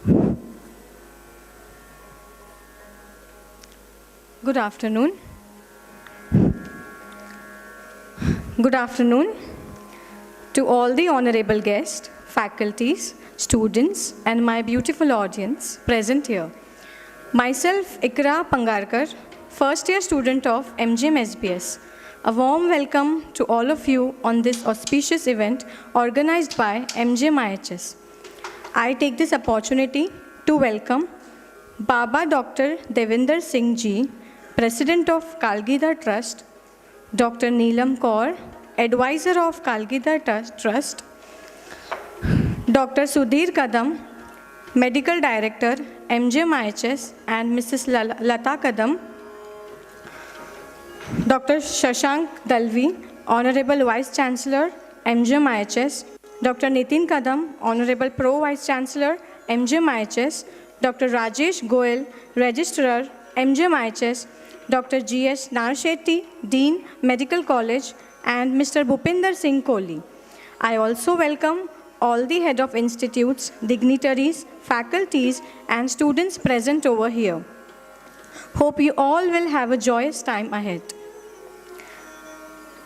Good afternoon. Good afternoon to all the honorable guests, faculties, students, and my beautiful audience present here. Myself, Ikra Pangarkar, first-year student of MGM SBS. A warm welcome to all of you on this auspicious event organized by MGM IHS. I take this opportunity to welcome Baba Dr. Davinder Singh ji, President of Kalgidhar Trust, Dr. Neelam Kaur, Advisor of Kalgidhar Trust, Dr. Sudhir Kadam, Medical Director, MGM IHS, and Mrs. Lata Kadam, Dr. Shashank Dalvi, Honorable Vice Chancellor, MGM IHS, Dr. Nitin Kadam, Honorable Pro Vice Chancellor, MGM IHS, Dr. Rajesh Goel, Registrar, MGM IHS, Dr. G.S. Narshetty, Dean, Medical College, and Mr. Bhupinder Singh Kohli. I also welcome all the head of institutes, dignitaries, faculties, and students present over here. Hope you all will have a joyous time ahead.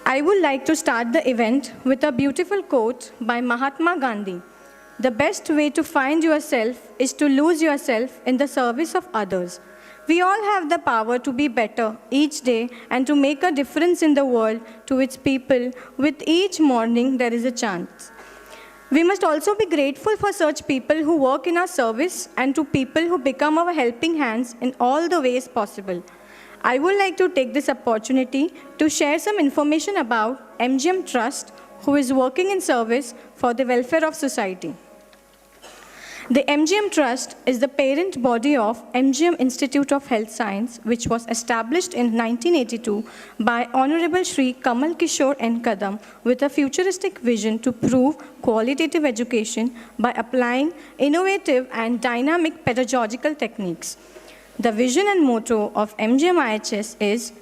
I would like to start the event with a beautiful quote by Mahatma Gandhi. The best way to find yourself is to lose yourself in the service of others. We all have the power to be better each day and to make a difference in the world to its people. With each morning, there is a chance. We must also be grateful for such people who work in our service and to people who become our helping hands in all the ways possible. I would like to take this opportunity to share some information about MGM Trust, who is working in service for the welfare of society. The MGM Trust is the parent body of MGM Institute of Health Science, which was established in 1982 by Honorable Shri Kamal Kishore N. Kadam with a futuristic vision to prove qualitative education by applying innovative and dynamic pedagogical techniques. The vision and motto of MGM IHS is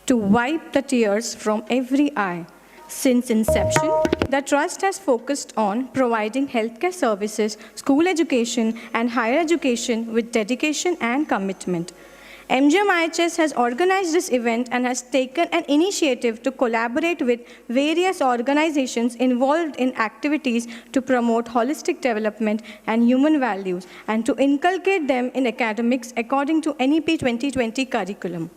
to wipe the tears from every eye. Since inception, the Trust has focused on providing healthcare services, school education, and higher education with dedication and commitment. MGM IHS has organized this event and has taken an initiative to collaborate with various organizations involved in activities to promote holistic development and human values and to inculcate them in academics according to NEP 2020 curriculum.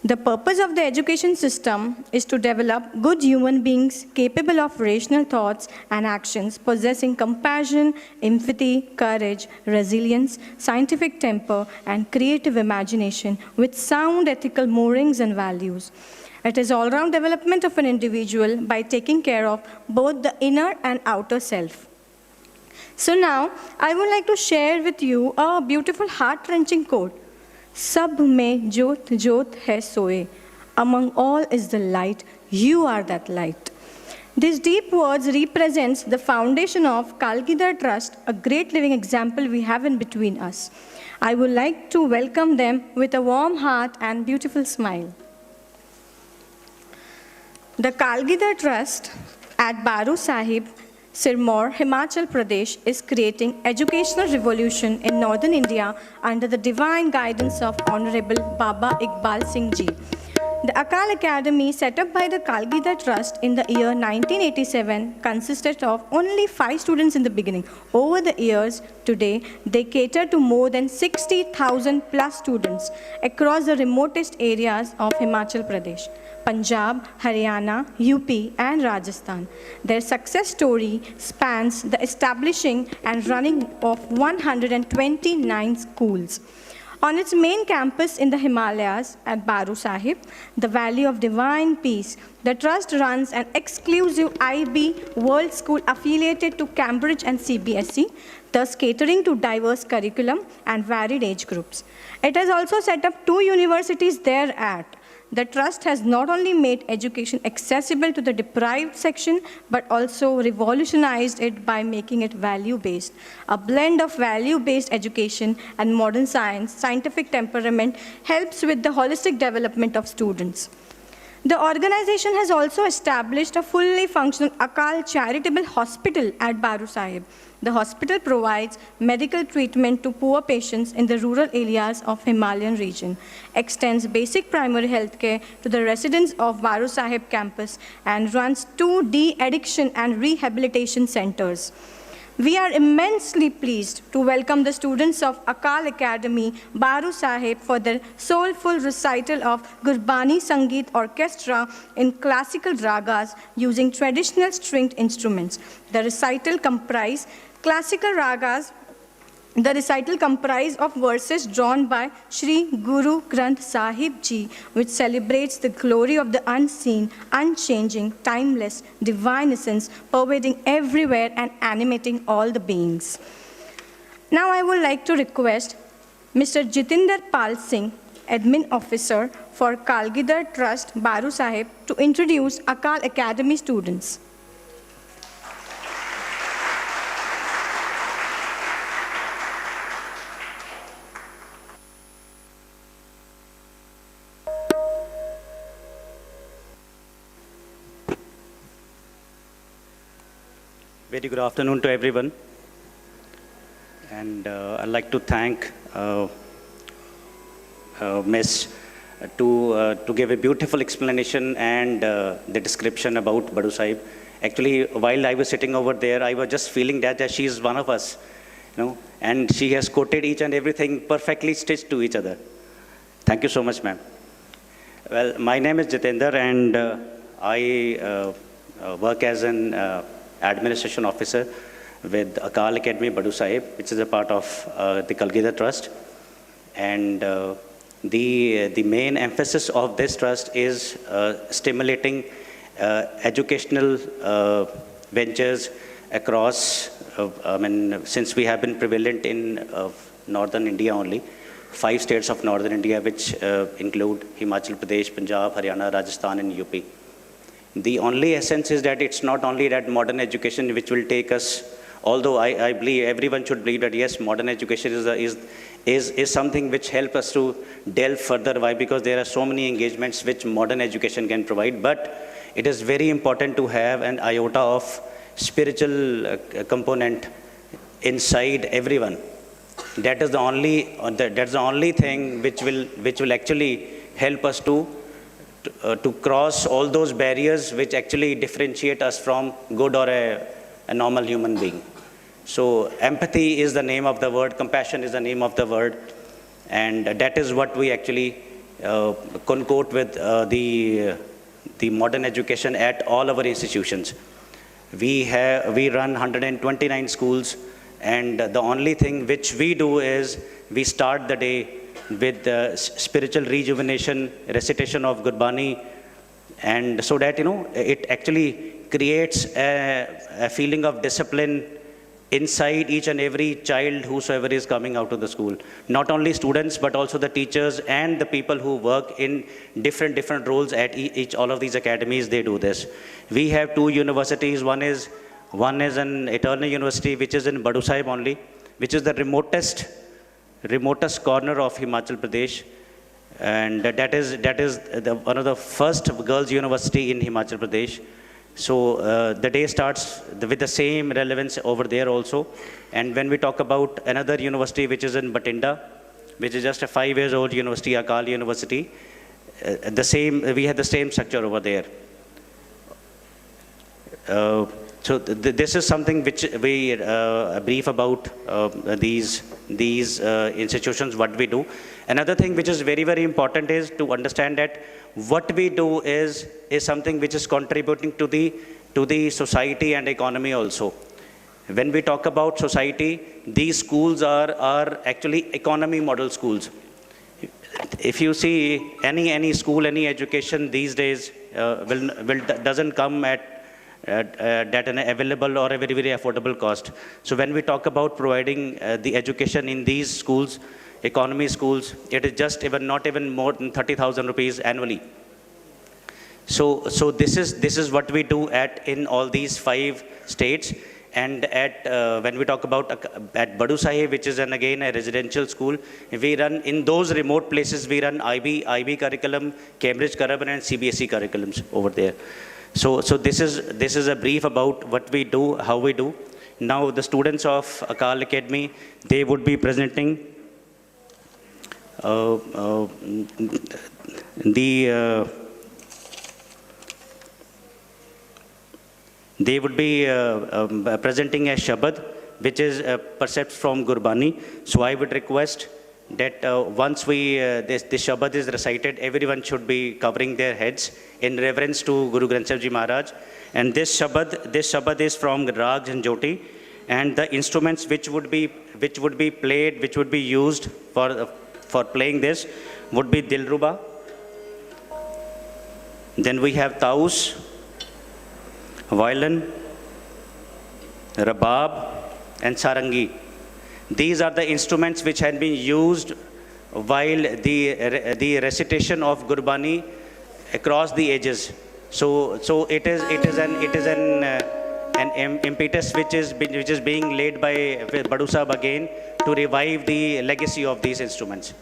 The purpose of the education system is to develop good human beings capable of rational thoughts and actions, possessing compassion, empathy, courage, resilience, scientific temper, and creative imagination with sound ethical moorings and values. It is all-round development of an individual by taking care of both the inner and outer self. So now, I would like to share with you a beautiful heart-wrenching quote. Sab mein jyot jyot hai soye. Among all is the light. You are that light. These deep words represents the foundation of Kalgidhar Trust, a great living example we have in between us. I would like to welcome them with a warm heart and beautiful smile. The Kalgidhar Trust at Baru Sahib, Sirmaur, Himachal Pradesh is creating educational revolution in northern India under the divine guidance of Honorable Baba Iqbal Singh ji. The Akal Academy, set up by the Kalgidhar Trust in the year 1987, consisted of only 5 students in the beginning. Over the years, today, they cater to more than 60,000 plus students across the remotest areas of Himachal Pradesh, Punjab, Haryana, UP, and Rajasthan. Their success story spans the establishing and running of 129 schools. On its main campus in the Himalayas at Baru Sahib, the Valley of Divine Peace, the Trust runs an exclusive IB World School affiliated to Cambridge and CBSE, thus catering to diverse curriculum and varied age groups. It has also set up 2 universities thereat. The Trust has not only made education accessible to the deprived section, but also revolutionized it by making it value-based. A blend of value-based education and modern science, scientific temperament helps with the holistic development of students. The organization has also established a fully functional Akal charitable hospital at Baru Sahib. The hospital provides medical treatment to poor patients in the rural areas of Himalayan region, extends basic primary health care to the residents of Baru Sahib campus, and runs 2 de-addiction and rehabilitation centers. We are immensely pleased to welcome the students of Akal Academy, Baru Sahib, for the soulful recital of Gurbani Sangeet Orchestra in classical ragas using traditional stringed instruments. The recital comprise of verses drawn by Sri Guru Granth Sahib Ji, which celebrates the glory of the unseen, unchanging, timeless, divine essence, pervading everywhere and animating all the beings. Now I would like to request Mr. Jitinder Pal Singh, Admin Officer for Kalgidhar Trust, Baru Sahib, to introduce Akal Academy students. Very good afternoon to everyone. And I'd like to thank Ms. to give a beautiful explanation and the description about Baru Sahib. Actually, while I was sitting over there, I was just feeling that she is one of us, and she has quoted each and everything perfectly stitched to each other. Thank you so much, ma'am. Well, my name is Jitendra, and I work as an administration officer with Akal Academy, Baru Sahib, which is a part of the Kalgidhar Trust. And the main emphasis of this trust is stimulating educational ventures across, since we have been prevalent in northern India only, 5 states of northern India, which include Himachal Pradesh, Punjab, Haryana, Rajasthan, and UP. The only essence is that it's not only that modern education which will take us, although I believe everyone should believe that yes, modern education is something which helps us to delve further. Why? Because there are so many engagements which modern education can provide, but it is very important to have an iota of spiritual component inside everyone. That is the only thing which will actually help us to cross all those barriers which actually differentiate us from good or a normal human being. So empathy is the name of the word, compassion is the name of the word, and that is what we actually concoct with the modern education at all our institutions. We run 129 schools, and the only thing which we do is we start the day with spiritual rejuvenation, recitation of Gurbani, and so that it actually creates a feeling of discipline inside each and every child whosoever is coming out of the school. Not only students, but also the teachers and the people who work in different roles at all of these academies. They do this. We have 2 universities. One is an eternal university, which is in Baru Sahib only, which is the remotest corner of Himachal Pradesh, and that is one of the first girls' university in Himachal Pradesh. So the day starts with the same relevance over there also. And when we talk about another university which is in Batinda, which is just a 5-year-old university, Akal University, we have the same structure over there. So this is something which we brief about these institutions, what we do. Another thing which is very, very important is to understand that what we do is something which is contributing to the society and economy also. When we talk about society, these schools are actually economy model schools. If you see any school, any education these days doesn't come at an available or a very, very affordable cost. So when we talk about providing the education in these schools, economy schools, it is just not even more than 30,000 rupees annually. So this is what we do in all these 5 states. And when we talk about at Badu Sahib, which is again a residential school, we run in those remote places. We run IB curriculum, Cambridge curriculum, and CBSE curriculums over there. So this is a brief about what we do, how we do. Now the students of Akal Academy, they would be presenting they would be presenting a Shabad, which is percept from Gurbani. So I would request that once this Shabad is recited, everyone should be covering their heads in reverence to Guru Granth Sahib Ji Maharaj. And this Shabad is from Rags and Joti, and the instruments which would be played, which would be used for playing this, would be Dilruba. Then we have Taus, violin, rabab, and sarangi. These are the instruments which had been used while the recitation of Gurbani across the ages. So it is an impetus which is being laid by Badu Sahib again to revive the legacy of these instruments.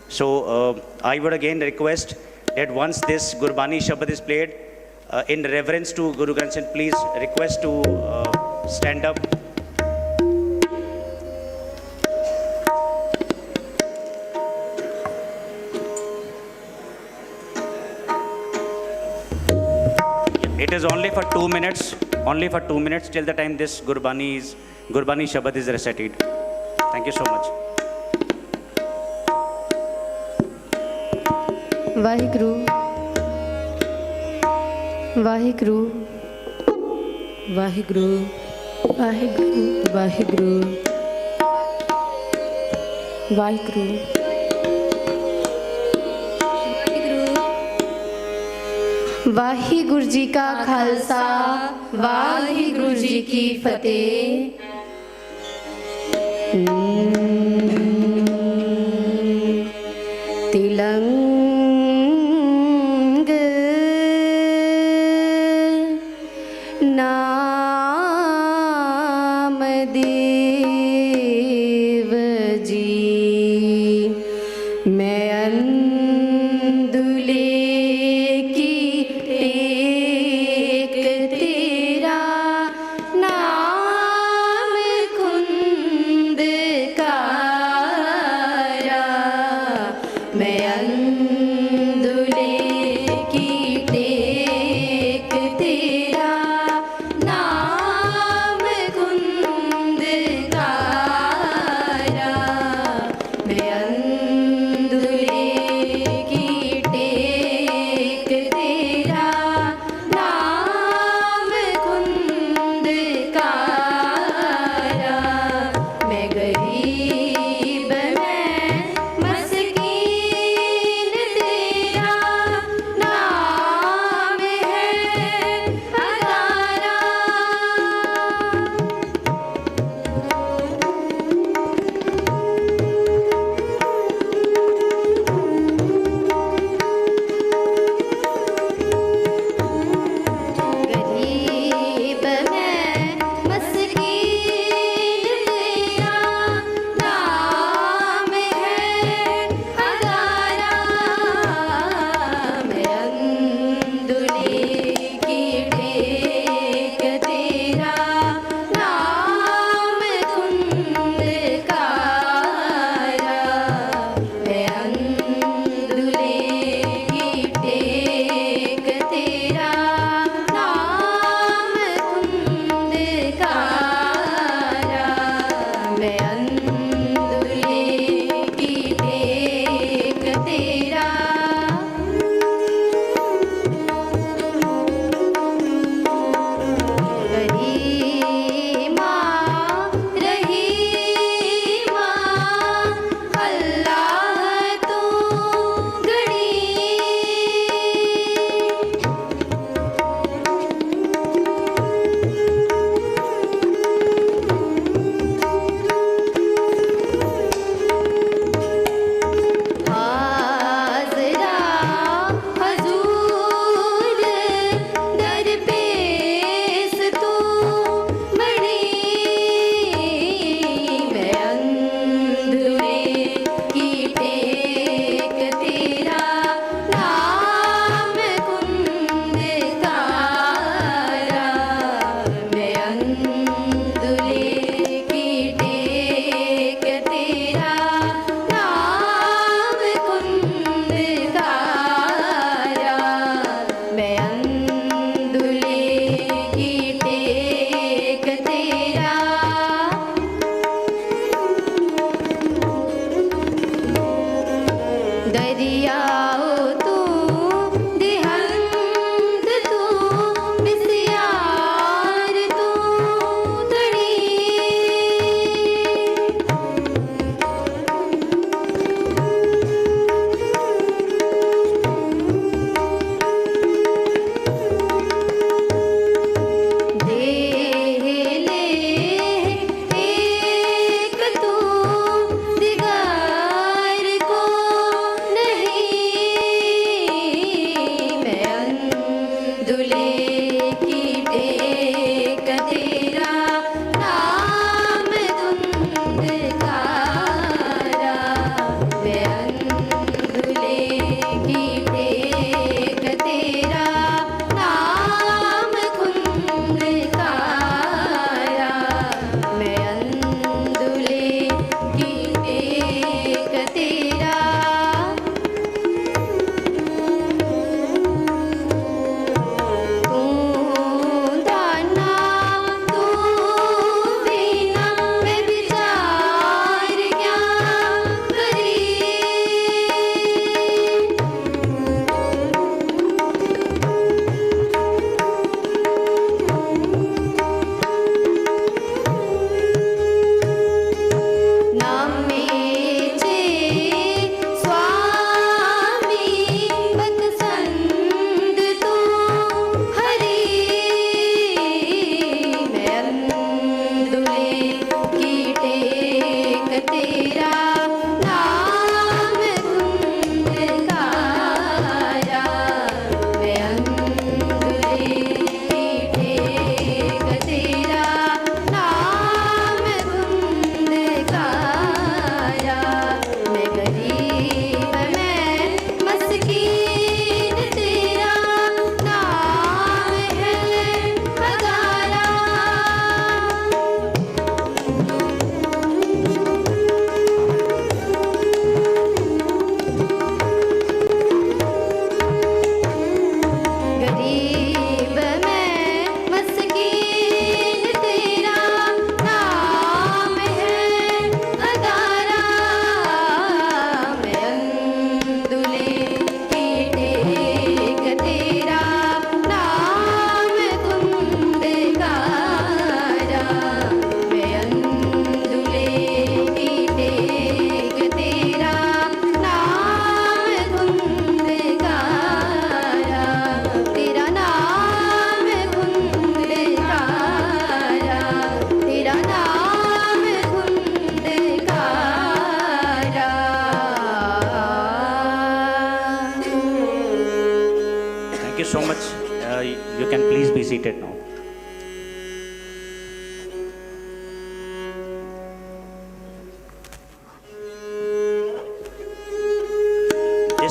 So I would again request that once this Gurbani Shabad is played, in reverence to Guru Granth Sahib, please request to stand up. It is only for 2 minutes, till the time this Gurbani Shabad is recited. Thank you so much. Vaheguru, Vaheguru, Vaheguru, Vaheguru, Vaheguru, Vaheguru, Waheguru ji का खालसा, वाहिगुरु जी की फतेह। तिलंग नाम देव जी, मैं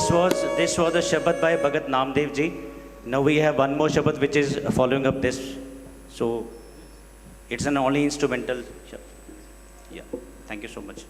this was a Shabad by Bhagat Namdev ji. Now we have one more Shabad which is following up this. So it's an only instrumental Shabad. Yeah, thank you so much.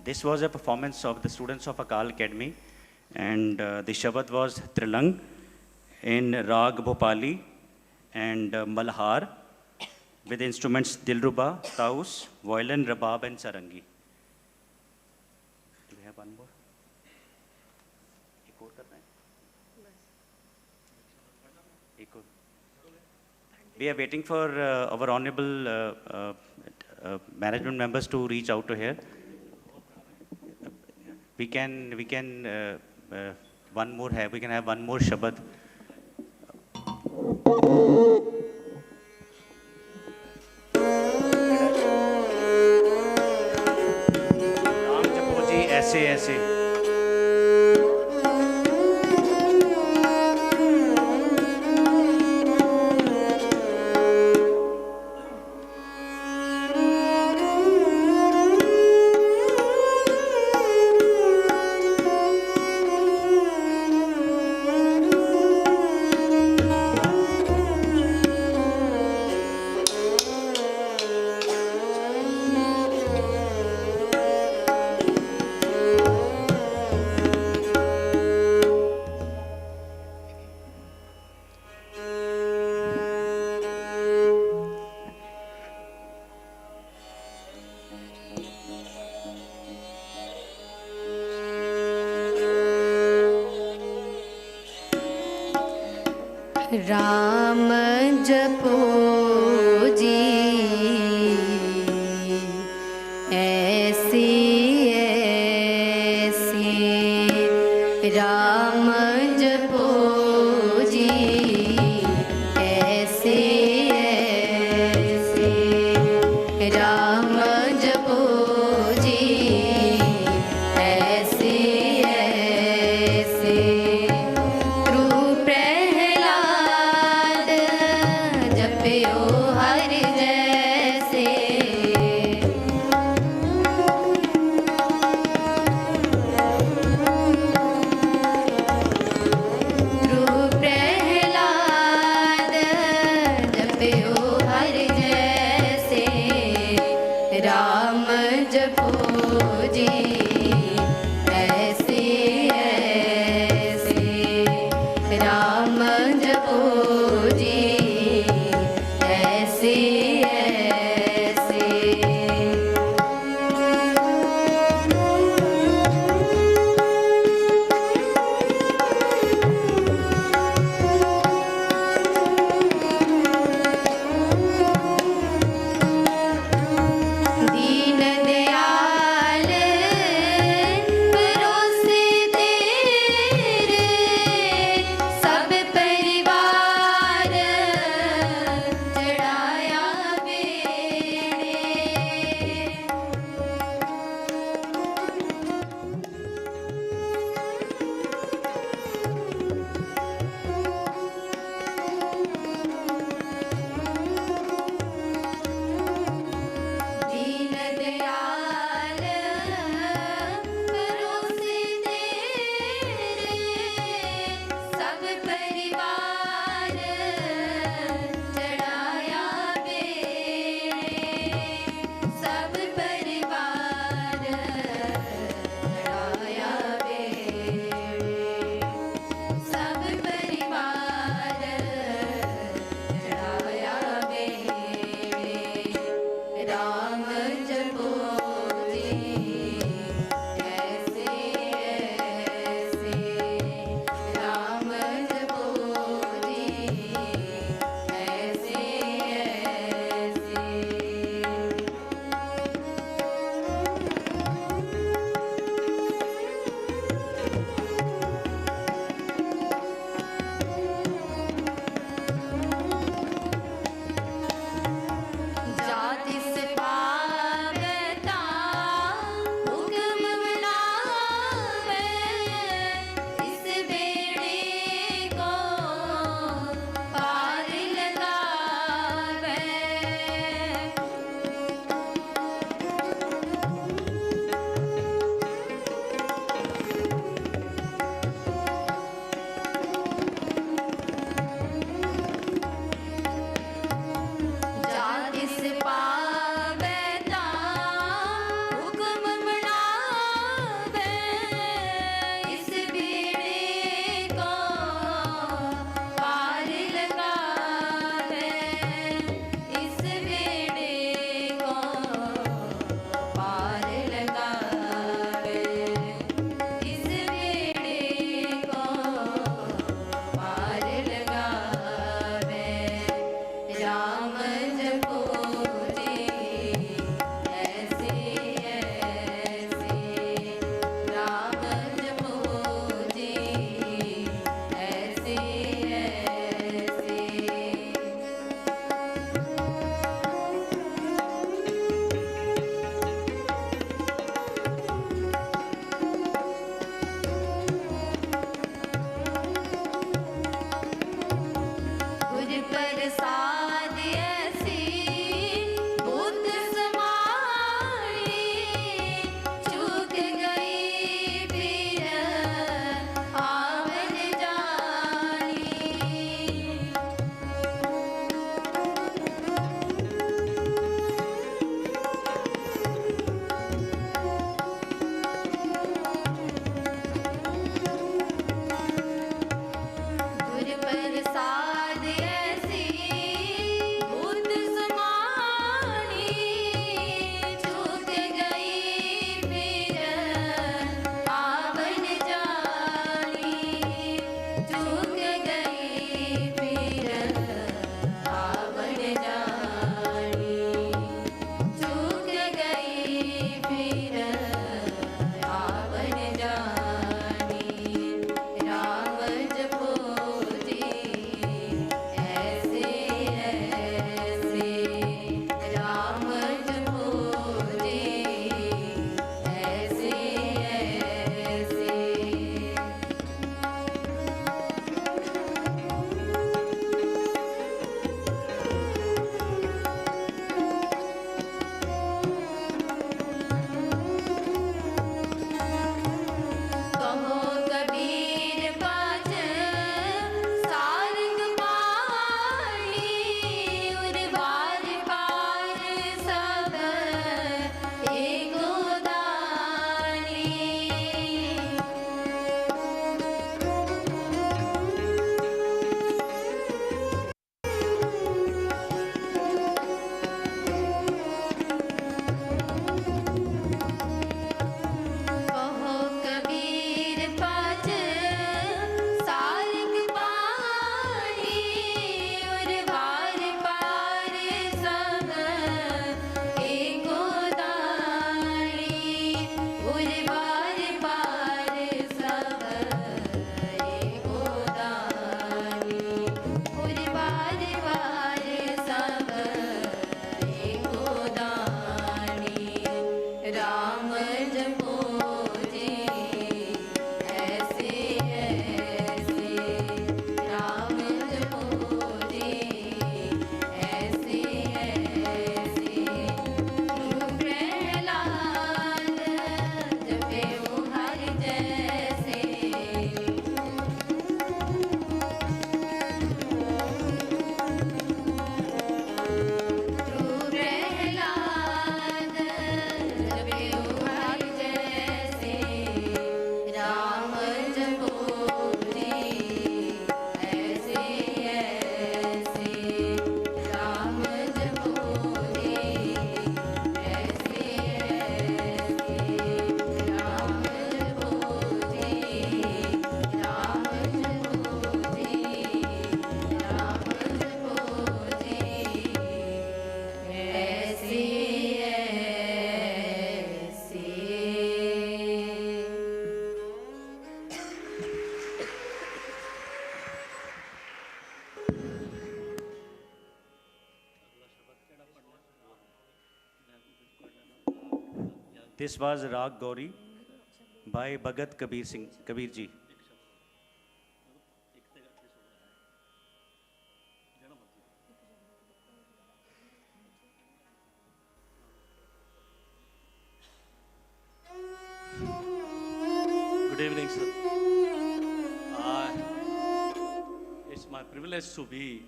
This was a performance of the students of Akal Academy, and the Shabad was Trilang in Rag Bhopali and Malhar with instruments Dilruba, Taus, violin, Rabab, and Sarangi. Do we have one more? एक और करना है? एक और. We are waiting for our honorable management members to reach out to here. We can one more have. We can have one more Shabad. Ram Japo ji, ऐसे ऐसे. राम जपो जी ऐसी ऐसी राम जपो जी ऐसी ऐसी राम जपो जी ऐसी ऐसी दीन दयाल राम जपो जी ऐसे ऐसे राम जपो जी ऐसे ऐसे प्रहलाद जपे हरि जैसे प्रहलाद जपे हरि जैसे राम जपो जी ऐसे ऐसे राम जपो जी ऐसे ऐसे राम जपो जी राम जपो जी राम जपो जी ऐसे ऐसे This was Rag Gauri by Bhagat Kabir Singh, Kabir ji. Good evening, sir. It's my privilege to be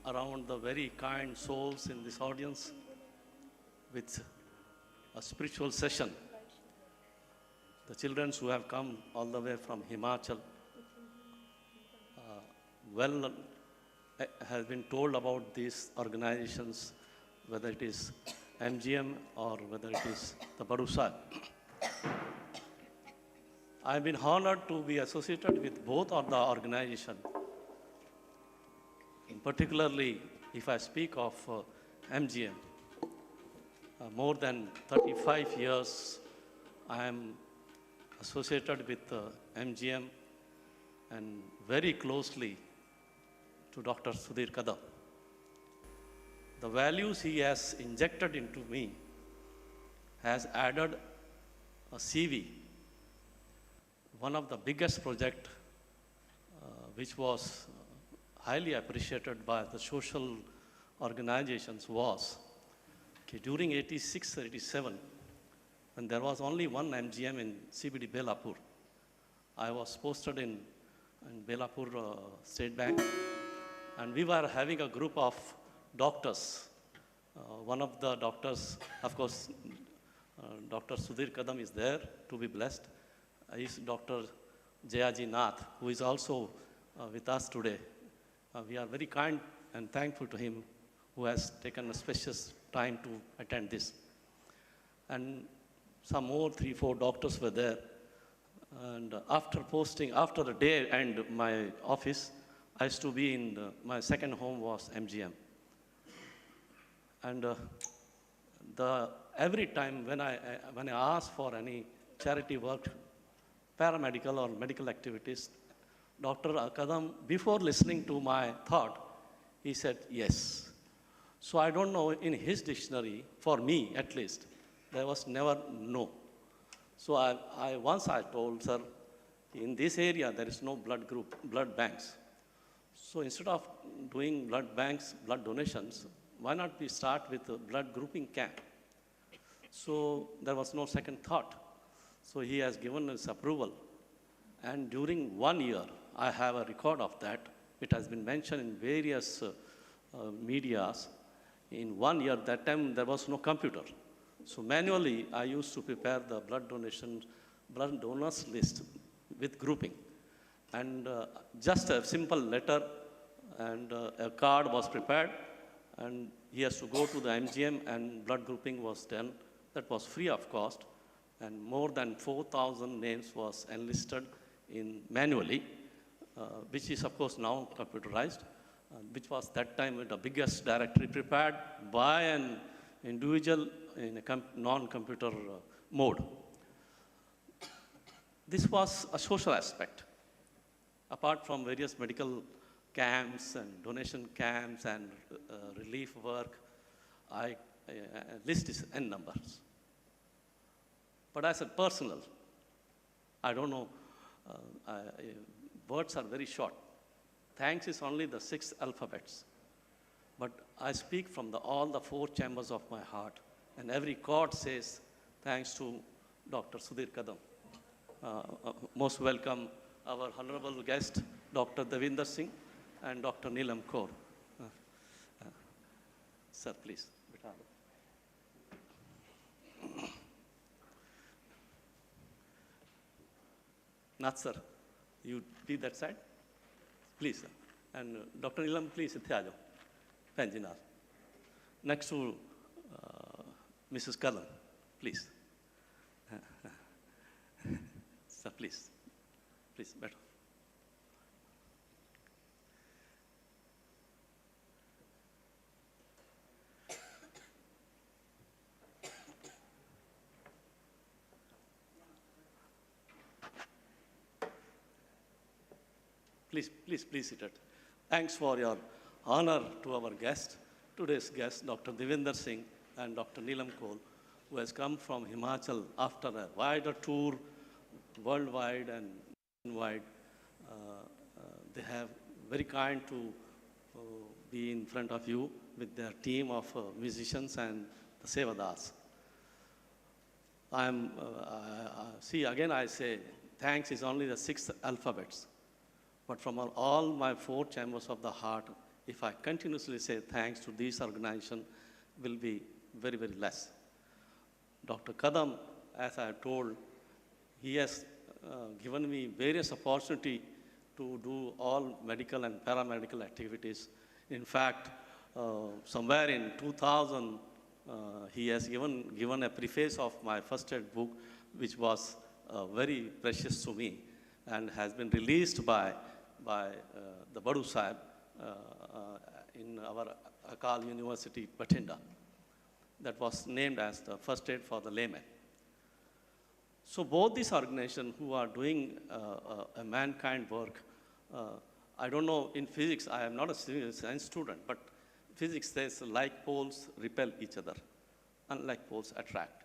around the very kind souls in this audience with a spiritual session. The children who have come all the way from Himachal, has been told about these organizations, whether it is MGM or whether it is the Barusa. I've been honored to be associated with both of the organizations. Particularly, if I speak of MGM, more than 35 years I am associated with MGM and very closely to Dr. Sudhir Kadam. The values he has injected into me has added a CV. One of the biggest projects which was highly appreciated by the social organizations was during 86-87, when there was only one MGM in CBD Belapur. I was posted in Belapur State Bank, and we were having a group of doctors. One of the doctors, of course, Dr. Sudhir Kadam is there to be blessed. Is Dr. Jayaji Nath, who is also with us today. We are very kind and thankful to him who has taken a spacious time to attend this. And some more 3-4 doctors were there. And after the day end my office, I used to be in my second home was MGM. And every time when I ask for any charity work, paramedical or medical activities, Dr. Kadam, before listening to my thought, he said yes. So I don't know, in his dictionary, for me at least, there was never no. So once I told, sir, in this area there is no blood banks. So instead of doing blood banks, blood donations, why not we start with a blood grouping camp? So there was no second thought. So he has given us approval. And during 1 year, I have a record of that. It has been mentioned in various medias. In 1 year, that time there was no computer. So manually, I used to prepare the blood donors list with grouping. And just a simple letter and a card was prepared. And he has to go to the MGM and blood grouping was done. That was free of cost. And more than 4,000 names was enlisted in manually, which is of course now computerized, which was that time the biggest directory prepared by an individual in a non-computer mode. This was a social aspect. Apart from various medical camps and donation camps and relief work, list is n numbers. But I said personal. I don't know, words are very short. Thanks is only the 6 alphabets. But I speak from all the 4 chambers of my heart. And every chord says, thanks to Dr. Sudhir Kadam. Most welcome our honorable guest, Dr. Davinder Singh and Dr. Neelam Kaur. Sir, please. Nath sir, you be that side? Please, sir. And Dr. Neelam, please, itthe aa jao. Bhenji naal. Next to Mrs. Kadam, please. Sir, please. Please, better. Please sit at. Thanks for your honor to our guest, today's guest, Dr. Davinder Singh and Dr. Neelam Kaur, who has come from Himachal after a wider tour, worldwide and wide. They have very kind to be in front of you with their team of musicians and the Sevadas. See, again I say, thanks is only the 6 alphabets. But from all my 4 chambers of the heart, if I continuously say thanks to this organization, will be very, very less. Dr. Kadam, as I told, he has given me various opportunity to do all medical and paramedical activities. In fact, somewhere in 2000, he has given a preface of my first aid book, which was very precious to me and has been released by the Badu Sahib in our Akal University, Bathinda. That was named as the first aid for the layman. So both these organizations who are doing a mankind work, I don't know, in physics, I am not a science student, but physics says like poles repel each other, unlike poles attract.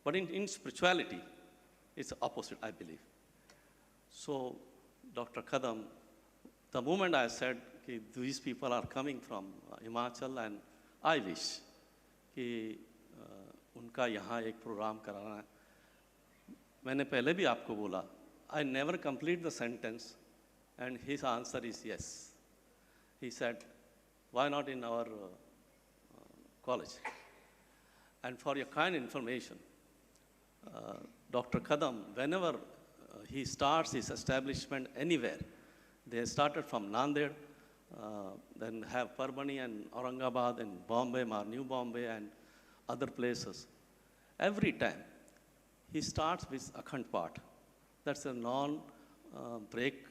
But in spirituality, it's opposite, I believe. So, Dr. Kadam, the moment I said that these people are coming from Himachal and I wish कि उनका यहाँ एक programme कराना है, मैंने पहले भी आपको बोला, I never complete the sentence and his answer is yes. He said, why not in our college? And for your kind information, Dr. Kadam, whenever he starts his establishment anywhere, they started from Nanded, then have Parbani and Aurangabad and Bombay, New Bombay and other places. Every time, he starts with Akhand Path. That's a non-break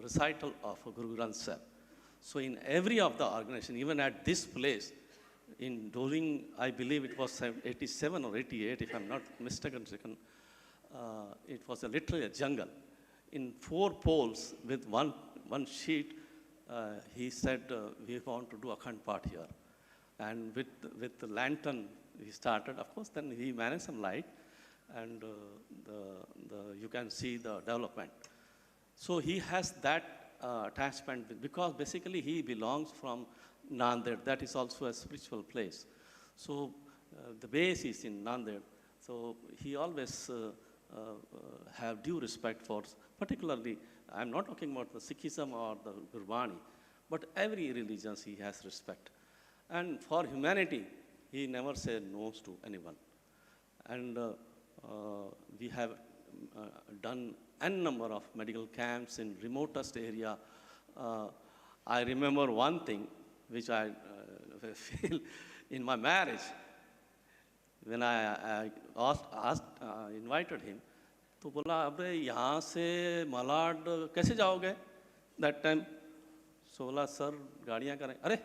recital of Guru Granth Sahib. So in every of the organization, even at this place, during, I believe it was 87 or 88, if I'm not mistaken, it was literally a jungle. In 4 poles with one sheet, he said, we want to do Akhand Path here. And with the lantern, he started. Of course, then he managed some light, and you can see the development. So he has that attachment, because basically he belongs from Nanded. That is also a spiritual place. So the base is in Nanded. So he always have due respect for, particularly, I'm not talking about the Sikhism or the Gurbani, but every religion he has respect. And for humanity, he never said no to anyone. And we have done n number of medical camps in remotest area. I remember one thing which I feel in my marriage, when I invited him, तो बोला अबे यहाँ से मलाड कैसे जाओगे? That time, so बोला sir गाड़ियाँ करें. अरे,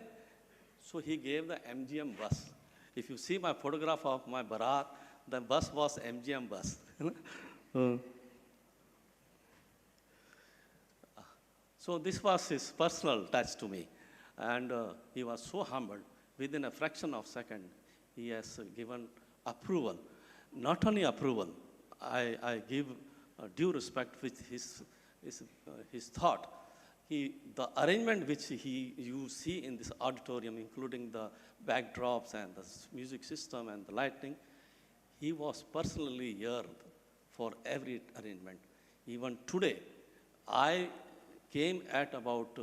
so he gave the MGM bus. If you see my photograph of my barat, the bus was MGM bus. So this was his personal touch to me. And he was so humbled. Within a fraction of a second, he has given approval. not only approval, I give due respect with his thought. The arrangement which you see in this auditorium, including the backdrops and the music system and the lighting, he was personally here for every arrangement. Even today, I came at about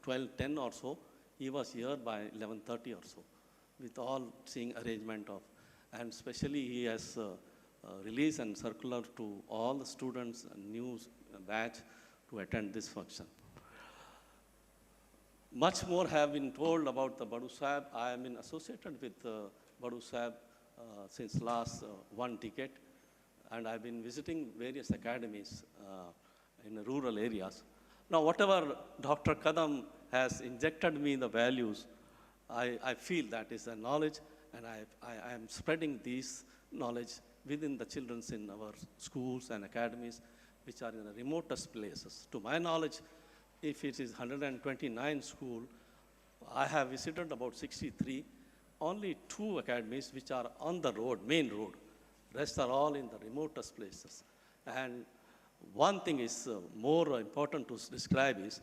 12:10 or so. He was here by 11:30 or so, with all seeing arrangement of, and especially he has released and circular to all the students and new batch to attend this function. Much more have been told about the Badu Sahib. I have been associated with Badu Sahib since last 1 decade, and I've been visiting various academies in rural areas. Now, whatever Dr. Kadam has injected me the values, I feel that is a knowledge, and I am spreading these knowledge within the children in our schools and academies, which are in the remotest places. To my knowledge, if it is 129 school, I have visited about 63, only 2 academies which are on the road, main road. Rest are all in the remotest places. And one thing is more important to describe is,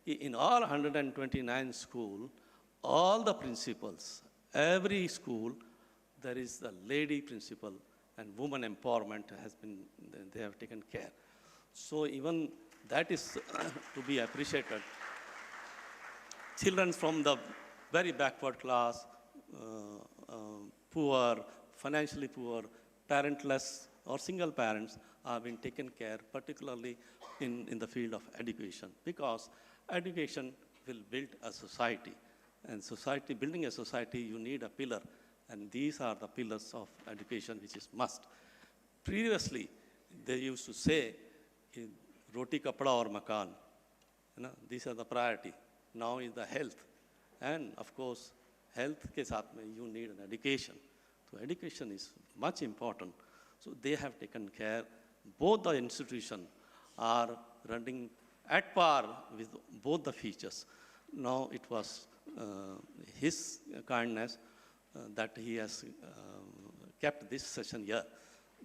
in all 129 school, all the principals, every school, there is a lady principal and woman empowerment has been, they have taken care. So even that is to be appreciated. Children from the very backward class, poor, financially poor, parentless or single parents have been taken care, particularly in the field of education, because education will build a society. And society, building a society, you need a pillar. And these are the pillars of education, which is must. Previously, they used to say, roti, kapda or makan. You know, these are the priority. Now is the health. And of course, health ke saath mein you need an education. So education is much important. So they have taken care. Both the institutions are running at par with both the features. Now it was his kindness that he has kept this session here.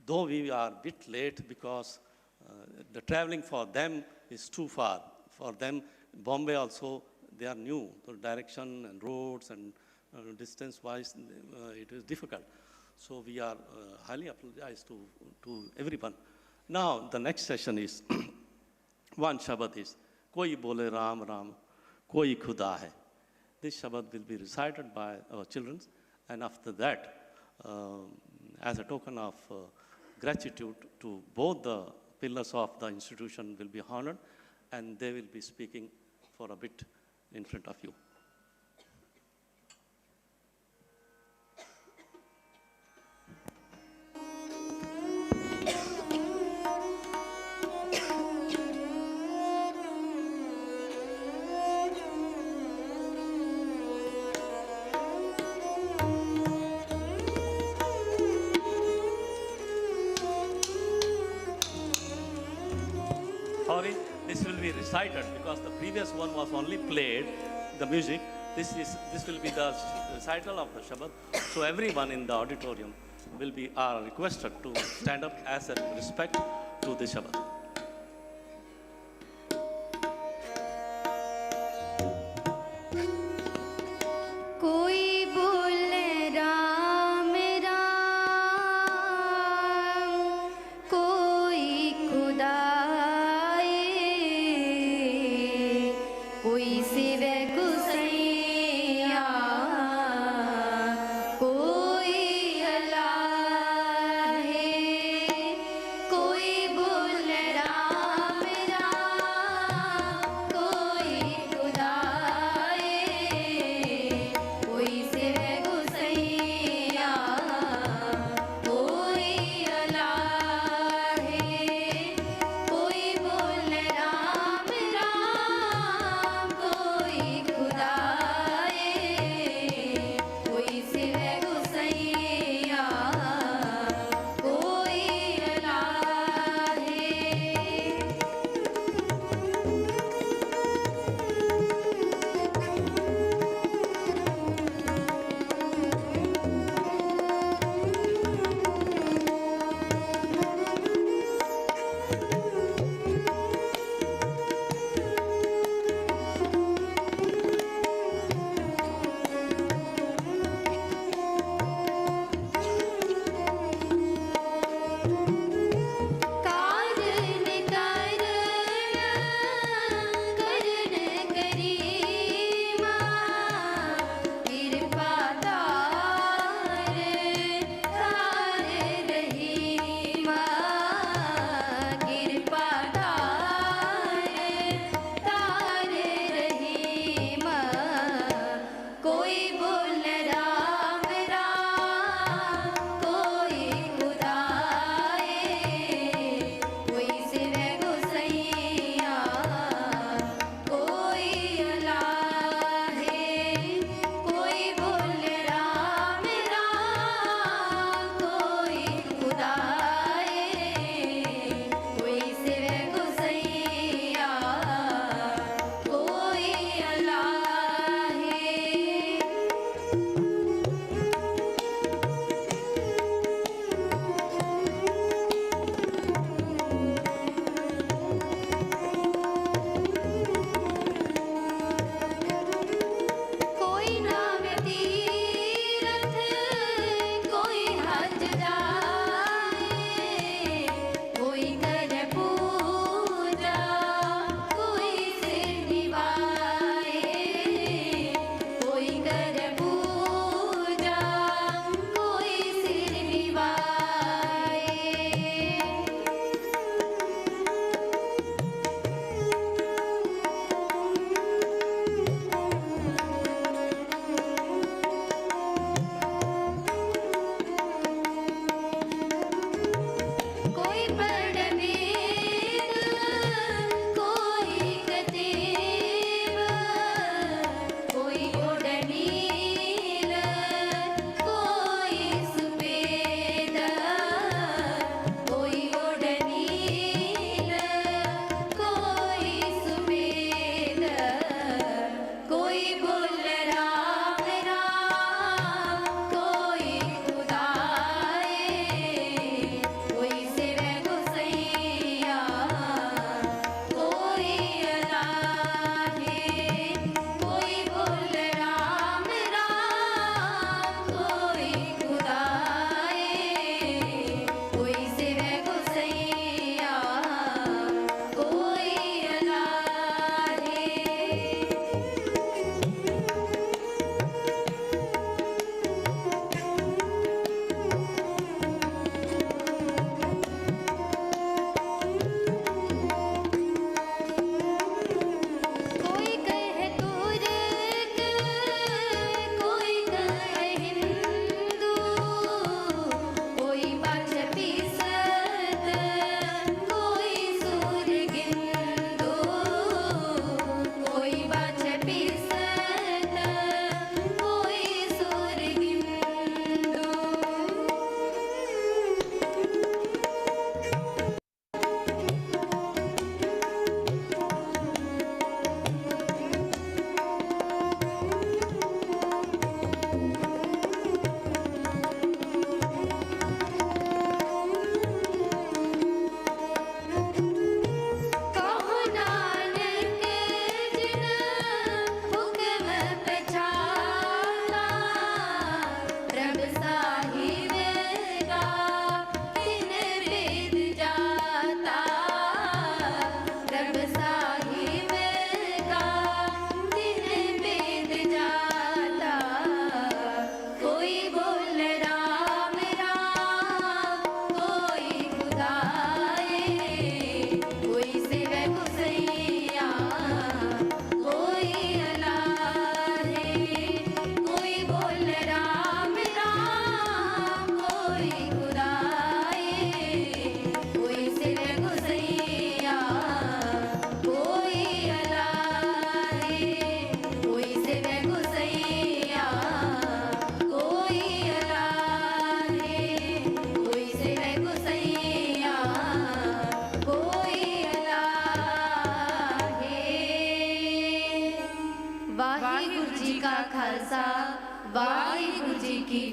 Though we are a bit late because the traveling for them is too far. For them, Bombay also, they are new. The direction and roads and distance-wise, it is difficult. So we are highly apologize to everyone. Now, the next session is, one Shabad is, Koi bole Ram Ram, Koi Khuda hai. This Shabad will be recited by our children, and after that, as a token of gratitude to both the pillars of the institution will be honored, and they will be speaking for a bit in front of you. Sorry, this will be recited because the previous one was only played, the music. This will be the recital of the Shabad. So everyone in the auditorium will be requested to stand up as a respect to the Shabad. कोई बोले राम राम, कोई खुदाए, कोई शिव गुसैया, कोई अल्लाह है, कोई बोले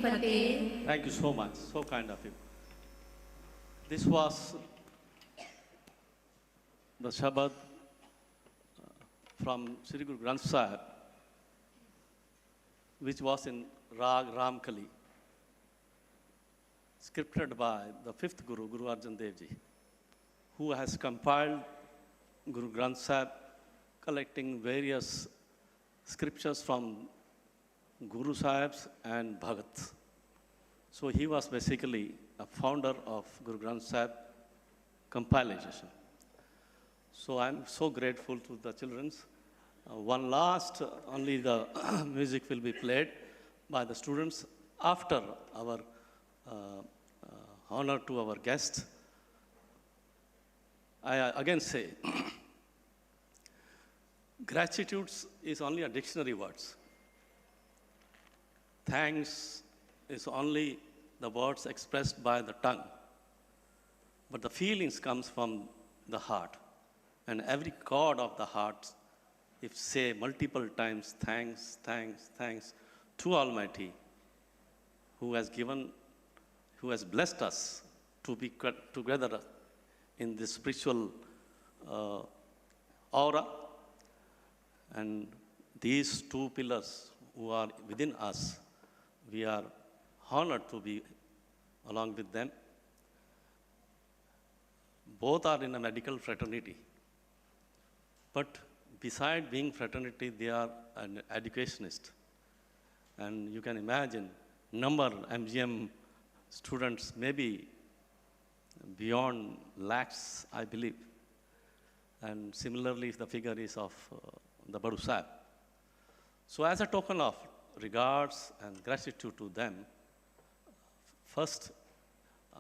फतेह। Thank you so much. So kind of you. This was the Shabad from Sri Guru Granth Sahib, which was in Rag Ramkali, scripted by the fifth Guru, Guru Arjan Dev Ji, who has compiled Guru Granth Sahib, collecting various scriptures from Guru Sahibs and Bhagats. So he was basically a founder of Guru Granth Sahib compilation. So I'm so grateful to the children. One last, only the music will be played by the students after our honor to our guest. I again say, gratitude is only a dictionary words. Thanks is only the words expressed by the tongue. But the feelings comes from the heart. And every chord of the heart, if say multiple times, thanks, thanks, thanks to Almighty, who has given, who has blessed us to be together in this spiritual aura. And these two pillars who are within us, we are honored to be along with them. Both are in a medical fraternity. But beside being fraternity, they are an educationist. And you can imagine, number MGM students maybe beyond lakhs, I believe. And similarly, the figure is of the Badu Sahib. So as a token of regards and gratitude to them, first,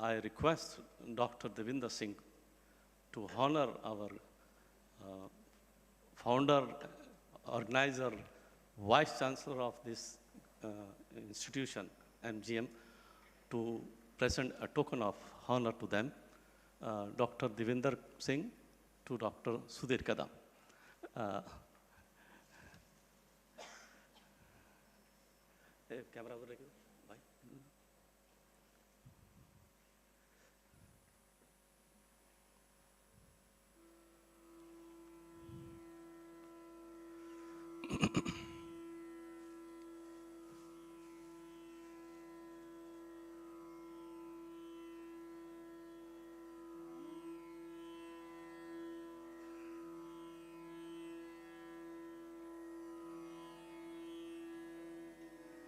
I request Dr. Davinder Singh to honor our founder, organizer, vice chancellor of this institution, MGM, to present a token of honor to them. Dr. Davinder Singh to Dr. Sudhir Kadam. Camera over here. Bye.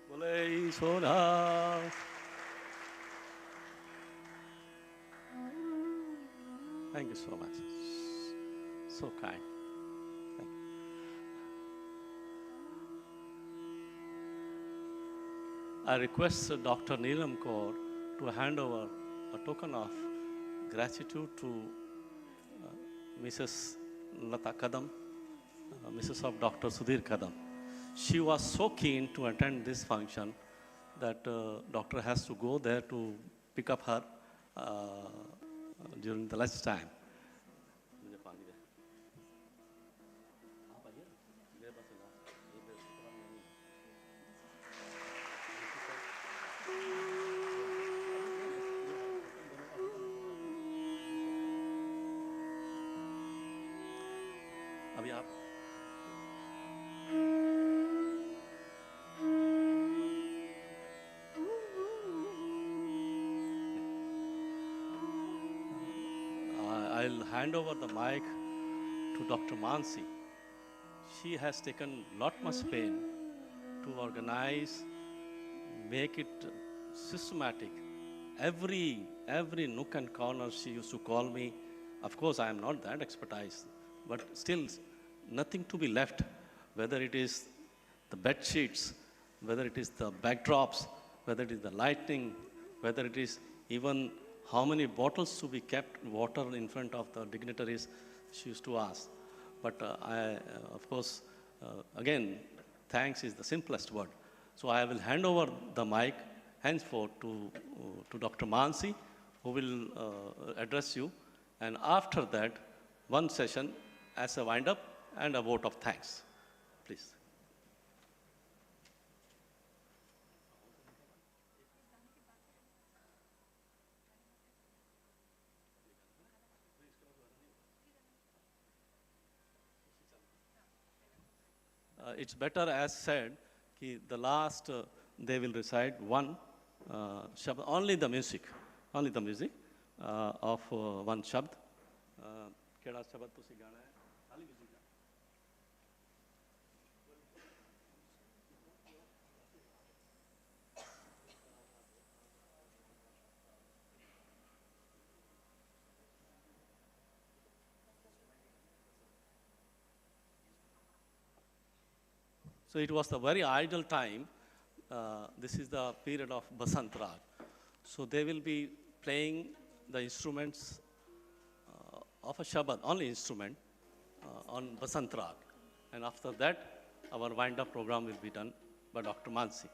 Bolei Sona. Thank you so much. So kind. Thank you. I request Dr. Neelam Kaur to hand over a token of gratitude to Mrs. Lata Kadam, Mrs. of Dr. Sudhir Kadam. She was so keen to attend this function that doctor has to go there to pick up her during the lunch time. अभी आप I'll hand over the mic to Dr. Mansi. She has taken lot much pain to organize, make it systematic. Every nook and corner she used to call me. Of course, I am not that expertise, but still nothing to be left, whether it is the bed sheets, whether it is the backdrops, whether it is the lighting, whether it is even how many bottles to be kept water in front of the dignitaries, she used to ask. But of course, again, thanks is the simplest word. So I will hand over the mic henceforth to Dr. Mansi, who will address you. And after that, one session as a wind-up and a vote of thanks. Please. it's better as said, कि the last they will recite one shabd, only the music of one shabd. केड़ा शब्द तुसी गाना है? खाली music गाना. So it was the very ideal time. This is the period of Basant Rag. So they will be playing the instruments of a Shabad, only instrument, on Basant Rag. And after that, our wind-up program will be done by Dr. Mansi.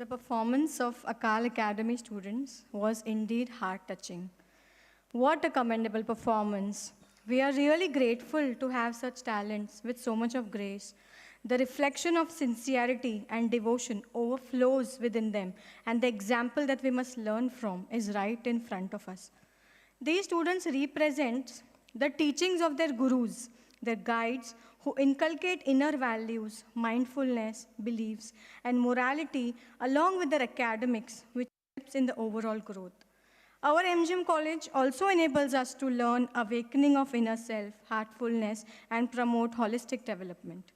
The performance of Akal Academy students was indeed heart-touching. What a commendable performance. We are really grateful to have such talents with so much of grace. The reflection of sincerity and devotion overflows within them, and the example that we must learn from is right in front of us. These students represent the teachings of their gurus, their guides who inculcate inner values, mindfulness, beliefs, and morality along with their academics, which helps in the overall growth. Our MGM college also enables us to learn awakening of inner self, heartfulness, and promote holistic development.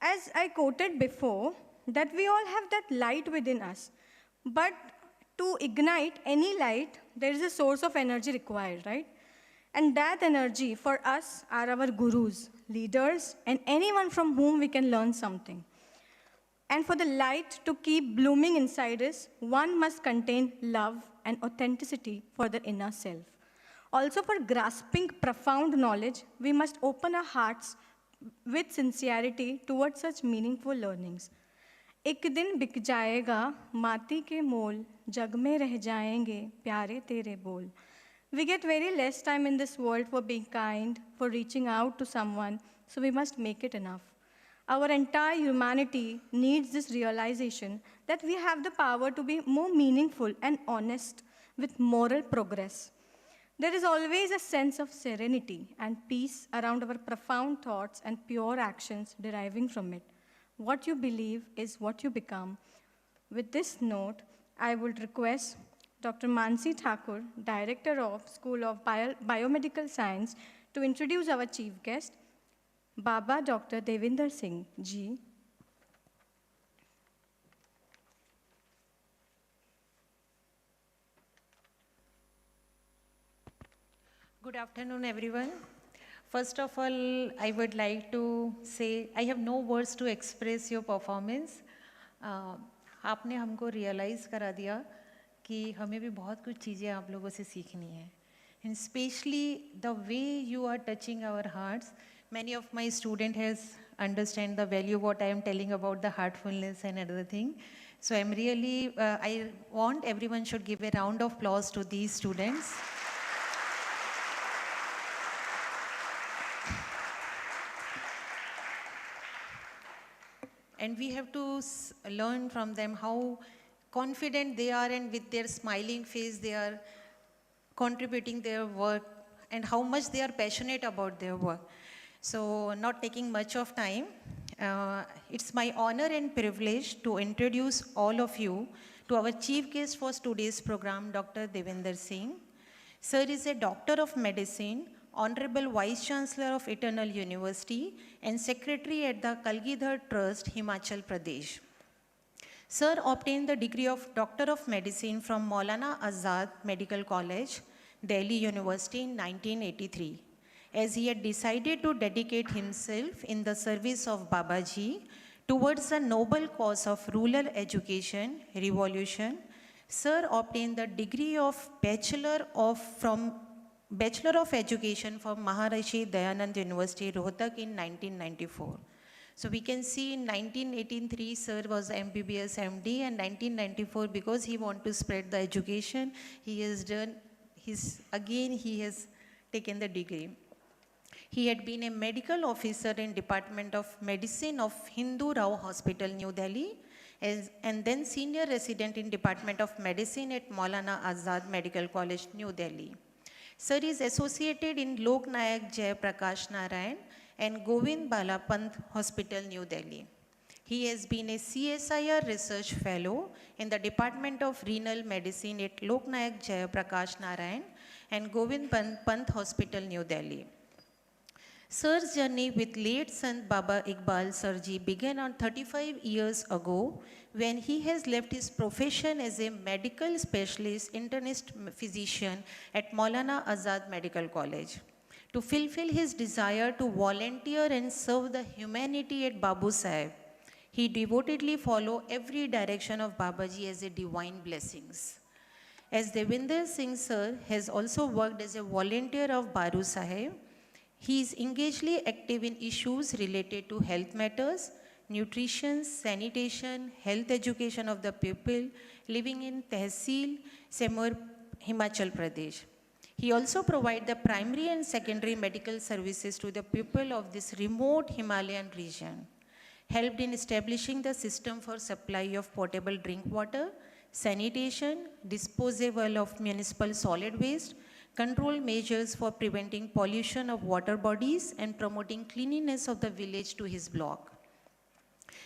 As I quoted before, that we all have that light within us, but to ignite any light, there is a source of energy required, right? And that energy for us are our gurus, leaders, and anyone from whom we can learn something. And for the light to keep blooming inside us, one must contain love and authenticity for the inner self. Also, for grasping profound knowledge, we must open our hearts with sincerity towards such meaningful learnings. एक दिन बिक जाएगा माटी के मोल जग में रह जाएंगे प्यारे तेरे बोल. We get very less time in this world for being kind, for reaching out to someone, so we must make it enough. Our entire humanity needs this realization that we have the power to be more meaningful and honest with moral progress. There is always a sense of serenity and peace around our profound thoughts and pure actions deriving from it. What you believe is what you become. With this note, I would request Dr. Mansi Thakur, Director of School of Biomedical Science, to introduce our chief guest, Baba Dr. Davinder Singh ji. Good afternoon, everyone. First of all, I would like to say I have no words to express your performance. आपने हमको realize करा दिया कि हमें भी बहुत कुछ चीज़ें आप लोगों से सीखनी है. And especially the way you are touching our hearts. Many of my students has understand the value what I am telling about the heartfulness and other thing. So I'm really, I want everyone should give a round of applause to these students. And we have to learn from them how confident they are, and with their smiling face they are contributing their work and how much they are passionate about their work. So not taking much of time, it's my honor and privilege to introduce all of you to our chief guest for today's program, Dr. Davinder Singh. Sir is a Doctor of Medicine, Honorable Vice Chancellor of Eternal University, and Secretary at the Kalgidhar Trust, Himachal Pradesh. Sir obtained the degree of Doctor of Medicine from Maulana Azad Medical College, Delhi University in 1983, as he had decided to dedicate himself in the service of Babaji towards the noble cause of rural education, revolution. Sir obtained the degree of Bachelor of Education from Maharishi Dayanand University, Rohtak in 1994. So we can see in 1983, Sir was MBBS MD, and 1994, because he wanted to spread the education, he has done he has taken the degree. He had been a medical officer in Department of Medicine of Hindu Rao Hospital, New Delhi, and then senior resident in Department of Medicine at Maulana Azad Medical College, New Delhi. Sir is associated in Lok Nayak Jai Prakash Narayan and Govind Bala Pant Hospital, New Delhi. He has been a CSIR Research Fellow in the Department of Renal Medicine at Lok Nayak Jai Prakash Narayan and Govind Pant Hospital, New Delhi. Sir's journey with late Sant Baba Iqbal Sirji began on 35 years ago, when he has left his profession as a medical specialist internist physician at Maulana Azad Medical College to fulfill his desire to volunteer and serve the humanity at Babu Sahib. He devotedly followed every direction of Babaji as a divine blessings. As Davinder Singh Sir has also worked as a volunteer of Baru Sahib, he is engagedly active in issues related to health matters, nutrition, sanitation, health education of the people living in Tehsil, Semur, Himachal Pradesh. He also provides the primary and secondary medical services to the people of this remote Himalayan region, helped in establishing the system for supply of potable drink water, sanitation, disposal of municipal solid waste, control measures for preventing pollution of water bodies, and promoting cleanliness of the village to his block.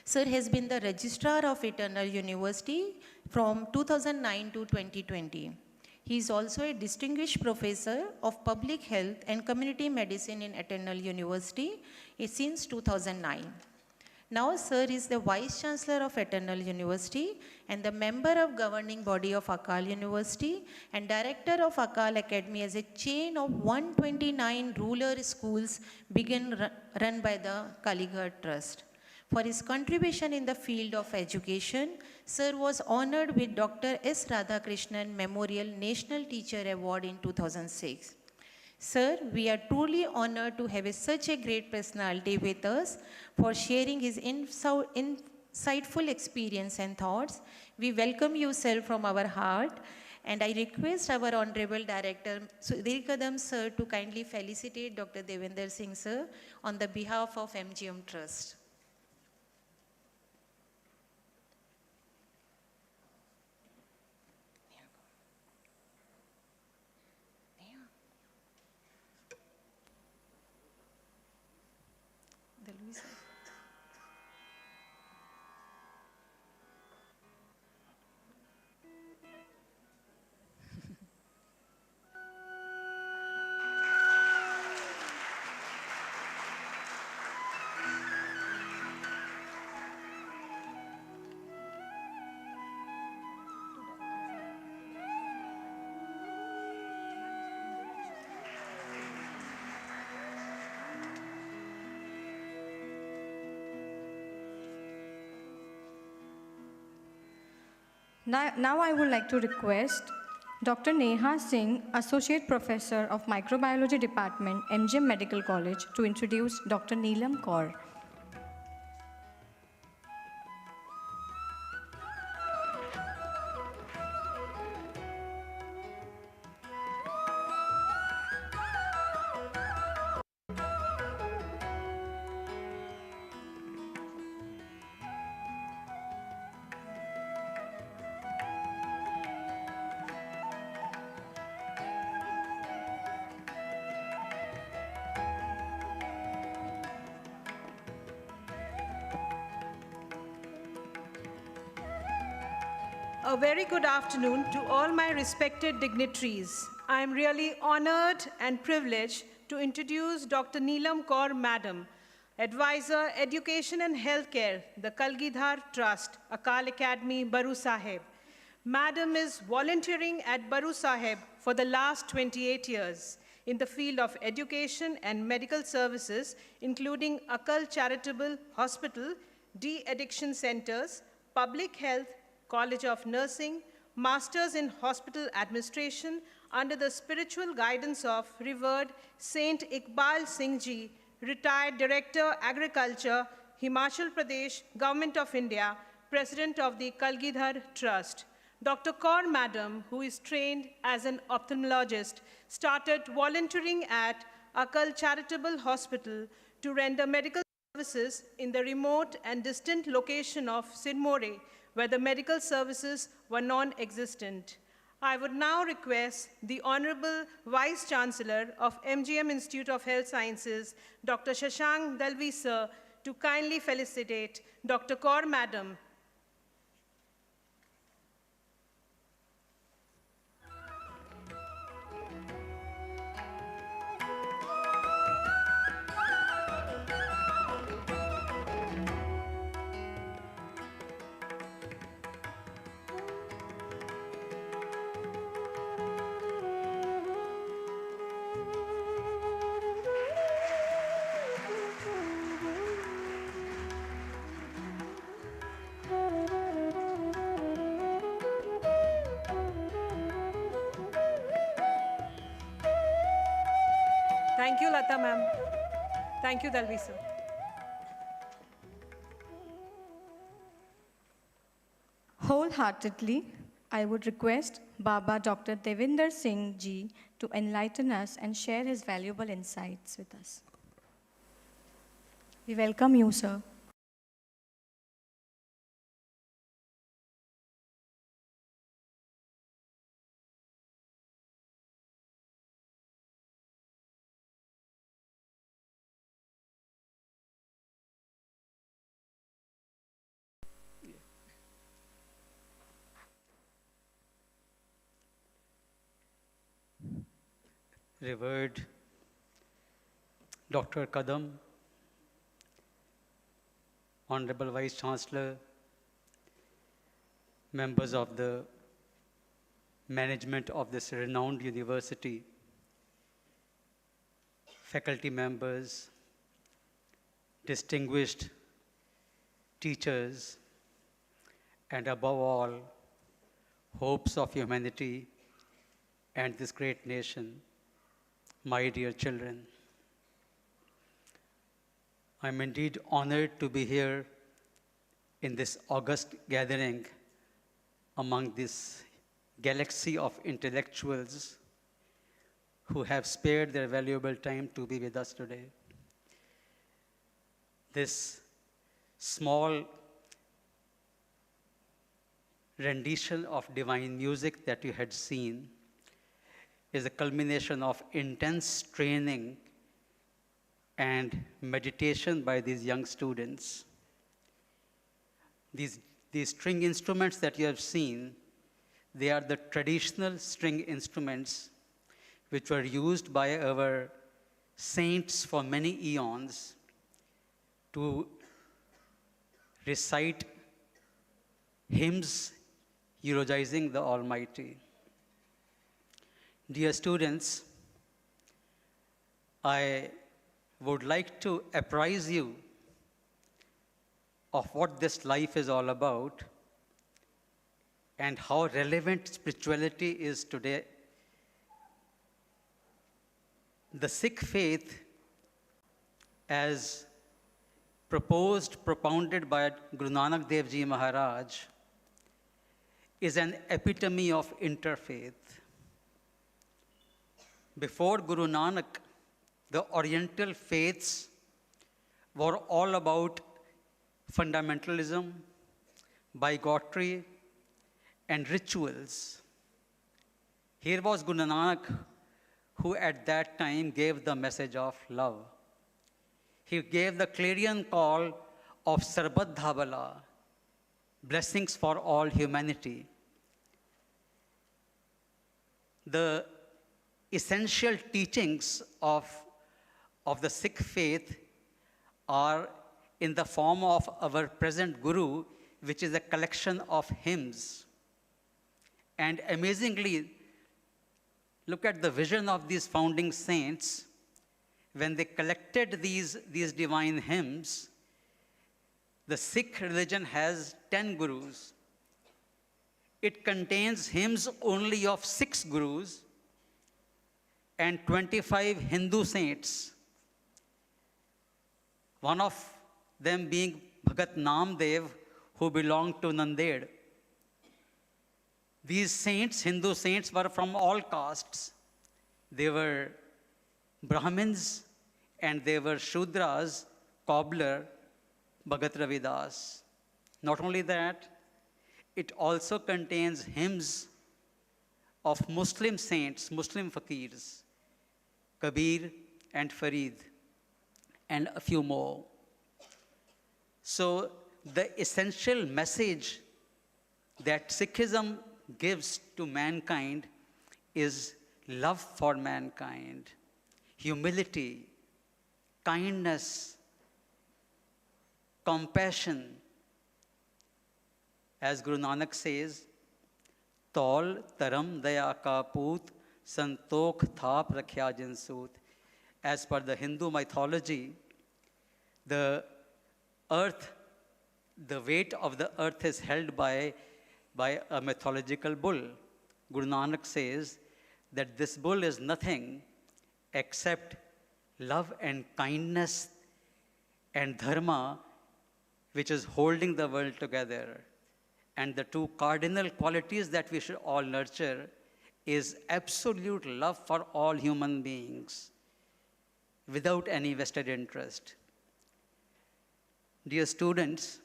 Sir has been the Registrar of Eternal University from 2009 to 2020. He is also a distinguished professor of public health and community medicine in Eternal University since 2009. Now, sir is the Vice Chancellor of Eternal University and the member of governing body of Akal University and Director of Akal Academy as a chain of 129 rural schools run by the Kalgidhar Trust. For his contribution in the field of education, sir was honored with Dr. S. Radhakrishnan Memorial National Teacher Award in 2006. Sir, we are truly honored to have such a great personality with us for sharing his insightful experience and thoughts. We welcome you, sir, from our heart. And I request our Honorable Director, Sudhir Kadam, sir, to kindly felicitate Dr. Davinder Singh, sir, on the behalf of MGM Trust. Now I would like to request Dr. Neha Singh, Associate Professor of Microbiology Department, MGM Medical College, to introduce Dr. Neelam Kaur. A very good afternoon to all my respected dignitaries. I am really honored and privileged to introduce Dr. Neelam Kaur Madam, Advisor, Education and Healthcare, the Kalgidhar Trust, Akal Academy, Baru Sahib. Madam is volunteering at Baru Sahib for the last 28 years in the field of education and medical services, including Akal Charitable Hospital, de-addiction centers, public health, College of Nursing, Masters in Hospital Administration under the spiritual guidance of revered Saint Iqbal Singh Ji, retired Director Agriculture, Himachal Pradesh, Government of India, President of the Kalgidhar Trust. Dr. Kaur Madam, who is trained as an ophthalmologist, started volunteering at Akal Charitable Hospital to render medical services in the remote and distant location of Sirmore, where the medical services were non-existent. I would now request the Honorable Vice Chancellor of MGM Institute of Health Sciences, Dr. Shashank Dalvi sir, to kindly felicitate Dr. Kaur Madam. Thank you, Lata ma'am. Thank you, Dalvi sir. wholeheartedly, I would request Baba Dr. Davinder Singh ji to enlighten us and share his valuable insights with us. We welcome you, sir. Revered Dr. Kadam, Honorable Vice Chancellor, members of the management of this renowned university, faculty members, distinguished teachers, and above all, hopes of humanity and this great nation, my dear children. I'm indeed honored to be here in this august gathering among this galaxy of intellectuals who have spared their valuable time to be with us today. This small rendition of divine music that you had seen is a culmination of intense training and meditation by these young students. These string instruments that you have seen, they are the traditional string instruments which were used by our saints for many eons to recite hymns eulogizing the Almighty. Dear students, I would like to apprise you of what this life is all about and how relevant spirituality is today. The Sikh faith, as propounded by Guru Nanak Dev Ji Maharaj, is an epitome of interfaith. Before Guru Nanak, the Oriental faiths were all about fundamentalism, bigotry, and rituals. Here was Guru Nanak, who at that time gave the message of love. He gave the clarion call of Sarbat Dhabala, blessings for all humanity. The essential teachings of the Sikh faith are in the form of our present Guru, which is a collection of hymns. And amazingly, look at the vision of these founding saints. When they collected these divine hymns, the Sikh religion has 10 gurus. It contains hymns only of 6 gurus and 25 Hindu saints. One of them being Bhagat Namdev, who belonged to Nanded. These saints, Hindu saints, were from all castes. They were Brahmins and they were Shudras, cobbler, Bhagat Ravidas. Not only that, it also contains hymns of Muslim saints, Muslim fakirs, Kabir and Farid, and a few more. So the essential message that Sikhism gives to mankind is love for mankind, humility, kindness, compassion. As Guru Nanak says, Tol taram daya ka poot, santokh thap rakhya jinsoot. As per the Hindu mythology, the earth, the weight of the earth is held by a mythological bull. Guru Nanak says that this bull is nothing except love and kindness and dharma, which is holding the world together. And the two cardinal qualities that we should all nurture is absolute love for all human beings without any vested interest. Dear students,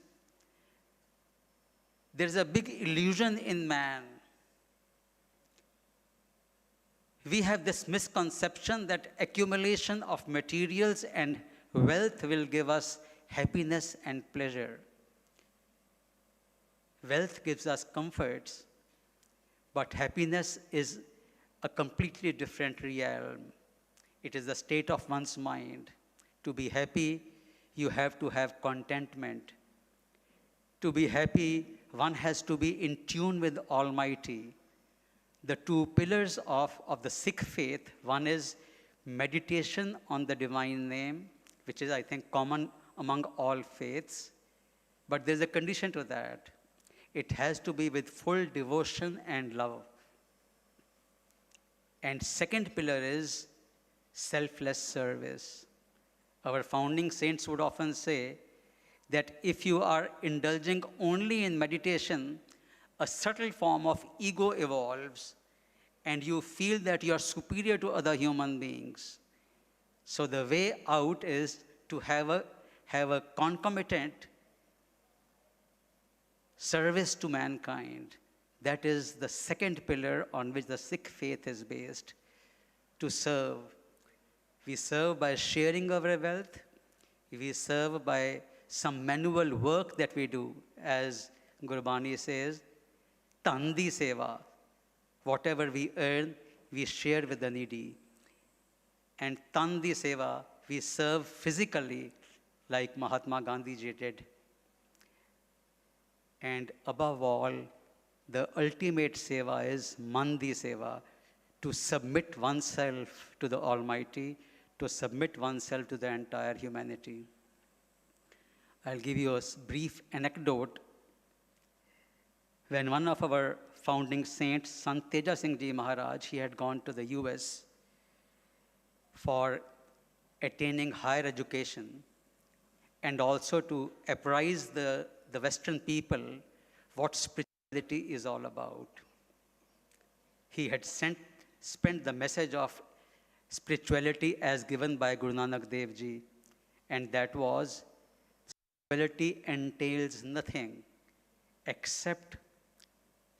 there is a big illusion in man. We have this misconception that accumulation of materials and wealth will give us happiness and pleasure. Wealth gives us comforts, but happiness is a completely different realm. It is the state of one's mind. To be happy, you have to have contentment. To be happy, one has to be in tune with Almighty. The two pillars of the Sikh faith, one is meditation on the divine name, which is, I think, common among all faiths. But there's a condition to that. It has to be with full devotion and love. And second pillar is selfless service. Our founding saints would often say that if you are indulging only in meditation, a subtle form of ego evolves and you feel that you are superior to other human beings. So the way out is to have a concomitant service to mankind. That is the second pillar on which the Sikh faith is based, to serve. We serve by sharing our wealth. We serve by some manual work that we do. As Gurbani says, Tandi Seva. Whatever we earn, we share with the needy. And Tandi Seva, we serve physically, like Mahatma Gandhi ji did. And above all, the ultimate seva is Mandi Seva, to submit oneself to the Almighty, to submit oneself to the entire humanity. I'll give you a brief anecdote. When one of our founding saints, Sant Teja Singh Ji Maharaj, he had gone to the US for attaining higher education and also to apprise the Western people what spirituality is all about. He had spent the message of spirituality as given by Guru Nanak Dev Ji, and that was, spirituality entails nothing except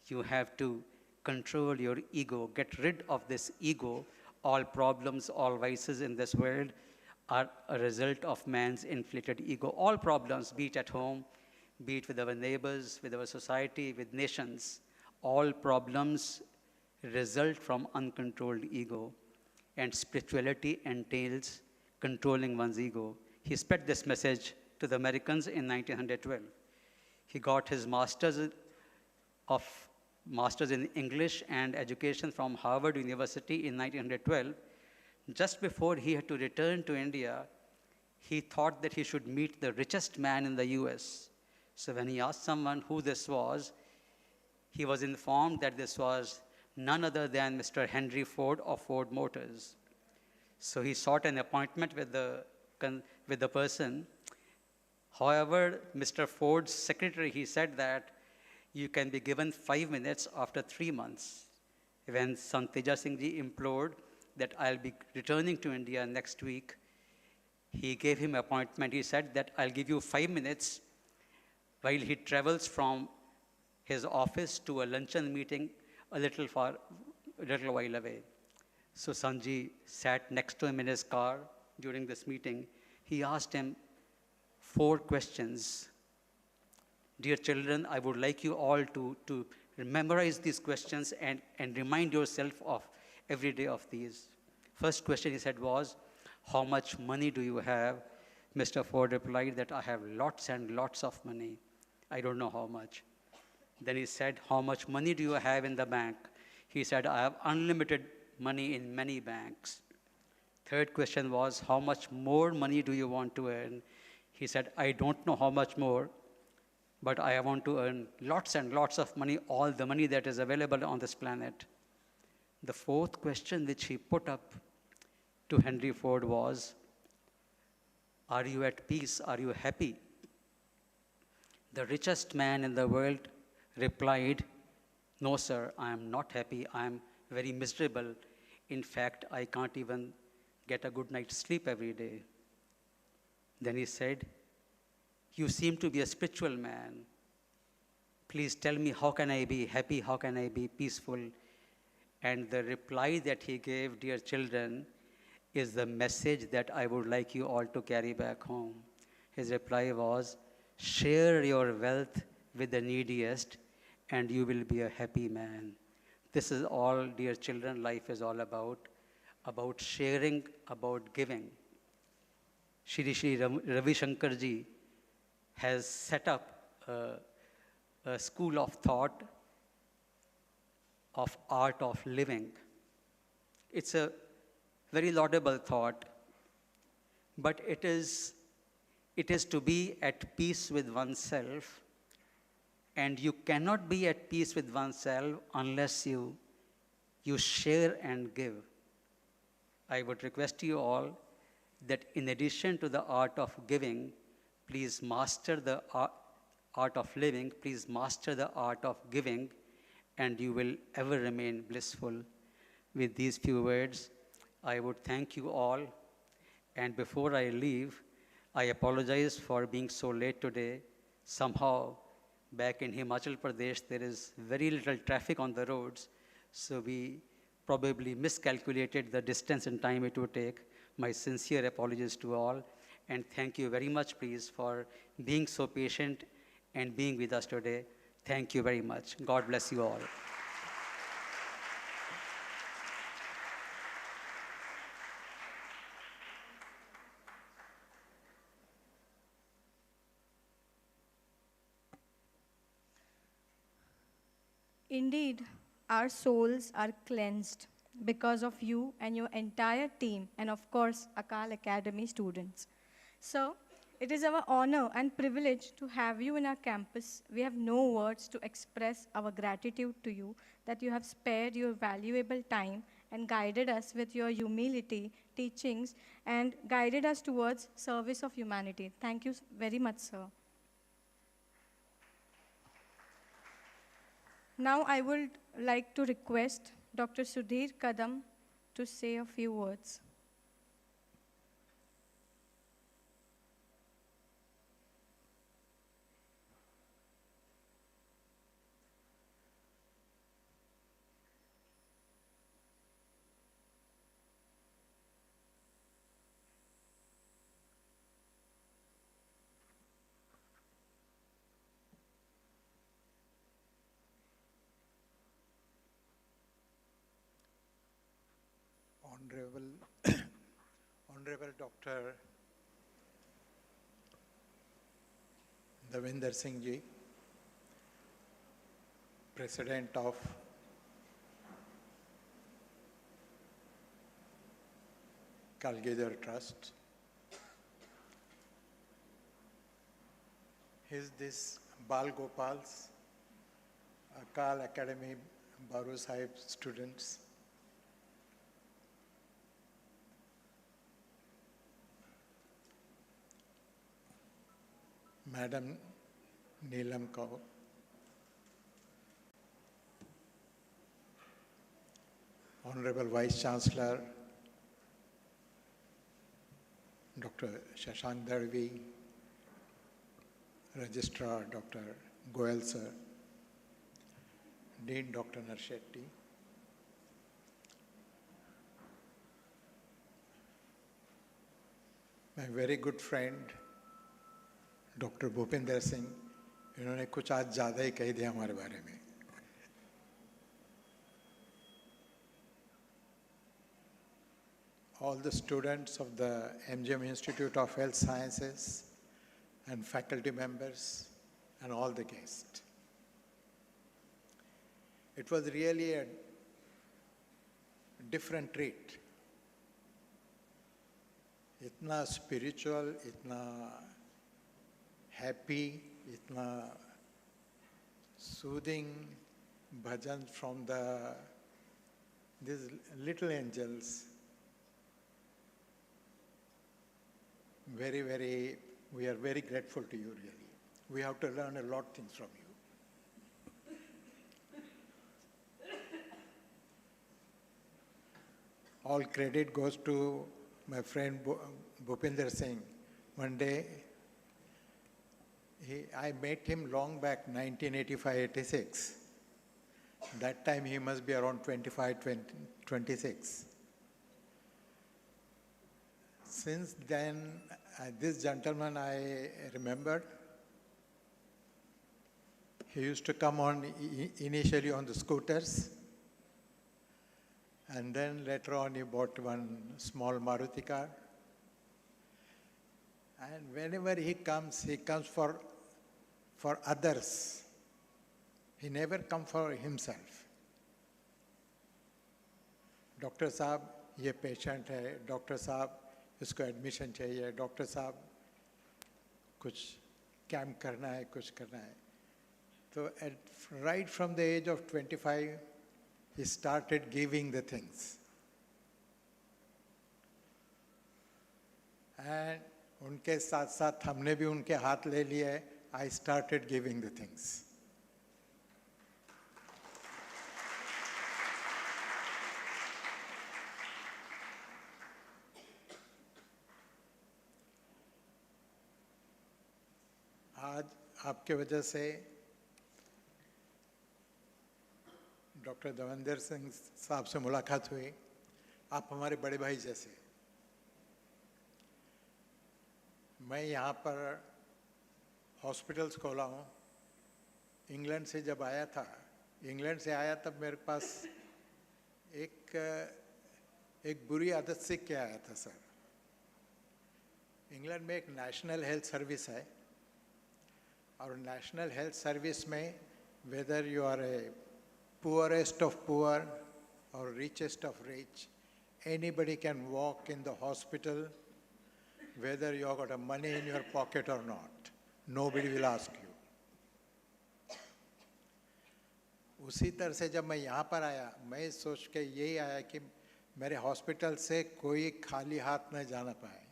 you have to control your ego, get rid of this ego. All problems, all vices in this world are a result of man's inflated ego. All problems, be it at home, be it with our neighbors, with our society, with nations, all problems result from uncontrolled ego. And spirituality entails controlling one's ego. He spread this message to the Americans in 1912. He got his master's in English and education from Harvard University in 1912. Just before he had to return to India, he thought that he should meet the richest man in the US. So when he asked someone who this was, he was informed that this was none other than Mr. Henry Ford of Ford Motors. So he sought an appointment with the person. However, Mr. Ford's secretary, he said that you can be given 5 minutes after 3 months. When Sant Teja Singh Ji implored that I'll be returning to India next week, he gave him appointment. He said that I'll give you 5 minutes while he travels from his office to a luncheon meeting a little while away. So Sanji sat next to him in his car during this meeting. He asked him 4 questions. Dear children, I would like you all to memorize these questions and remind yourself of every day of these. First question he said was, how much money do you have? Mr. Ford replied that I have lots and lots of money. I don't know how much. Then he said, how much money do you have in the bank? He said, I have unlimited money in many banks. Third question was, how much more money do you want to earn? He said, I don't know how much more, but I want to earn lots and lots of money, all the money that is available on this planet. The fourth question which he put up to Henry Ford was, are you at peace? Are you happy? The richest man in the world replied, "No, sir, I am not happy. I am very miserable. In fact, I can't even get a good night's sleep every day." Then he said, "You seem to be a spiritual man. Please tell me, how can I be happy? How can I be peaceful?" And the reply that he gave, dear children, is the message that I would like you all to carry back home. His reply was, "Share your wealth with the neediest, and you will be a happy man." This is all, dear children, life is all about sharing, about giving. Shri Ravi Shankar ji has set up a school of thought of art of living. It's a very laudable thought, but it is to be at peace with oneself, and you cannot be at peace with oneself unless you share and give. I would request you all that in addition to the art of giving, please master the art of living, please master the art of giving, and you will ever remain blissful. With these few words, I would thank you all. And before I leave, I apologize for being so late today. Somehow, back in Himachal Pradesh, there is very little traffic on the roads, so we probably miscalculated the distance and time it would take. My sincere apologies to all, and thank you very much, please, for being so patient and being with us today. Thank you very much. God bless you all. Indeed, our souls are cleansed because of you and your entire team, and of course, Akal Academy students. Sir, it is our honor and privilege to have you in our campus. We have no words to express our gratitude to you that you have spared your valuable time and guided us with your humility, teachings, and guided us towards service of humanity. Thank you very much, sir. Now I would like to request Dr. Sudhir Kadam to say a few words. Honorable Dr. Davinder Singh ji, President of Kalgidhar Trust. This Bal Gopal's Akal Academy Sahib students. Madam Neelam Kaur, Honorable Vice Chancellor Dr. Shashank Darvi, Registrar Dr. Goel sir, Dean Dr. Narshetty, my very good friend doctor Bhupinder Singh, इन्होंने कुछ आज ज़्यादा ही कह दिया हमारे बारे में. All the students of the MGM Institute of Health Sciences and faculty members and all the guests. It was really a different treat. इतना spiritual, इतना happy, itna soothing bhajan from these little angels. Very, we are very grateful to you really. We have to learn a lot of things from you. all credit goes to my friend Bhupinder Singh. One day, I met him long back, 1985-86. That time he must be around 26. Since then, this gentleman I remembered, he used to come on initially on the scooters, and then later on he bought one small Maruti car. And whenever he comes for others. He never comes for himself. Doctor साहब ये patient है, doctor साहब इसको admission चाहिए, doctor साहब कुछ camp करना है, कुछ करना है. So right from the age of 25, he started giving the things. And उनके साथ साथ हमने भी उनके हाथ ले लिए. I started giving the things. आज आपके वजह से डॉक्टर दविंदर सिंह साहब से मुलाकात हुई. आप हमारे बड़े भाई जैसे. मैं यहाँ पर हॉस्पिटल्स खोला हूँ. इंग्लैंड से जब आया था, इंग्लैंड से आया तब मेरे पास एक बुरी आदत सीख के आया था सर. इंग्लैंड में एक नेशनल हेल्थ सर्विस है, और नेशनल हेल्थ सर्विस में whether you are a poorest of poor or richest of rich, anybody can walk in the hospital whether you have got a money in your pocket or not. Nobody will ask you. उसी तरह से जब मैं यहाँ पर आया, मैं सोच के यही आया कि मेरे हॉस्पिटल से कोई खाली हाथ न जाना पाए.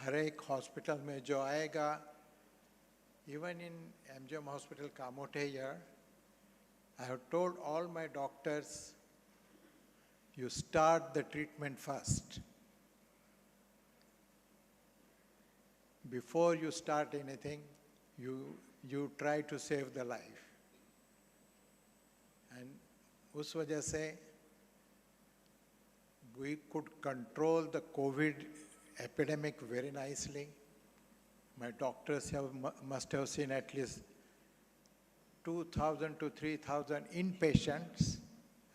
हर एक हॉस्पिटल में जो आएगा, even in MGM hospital Kamote here, I have told all my doctors, you start the treatment first. Before you start anything, you try to save the life. And उस वजह से we could control the COVID epidemic very nicely. My doctors must have seen at least 2,000 to 3,000 inpatients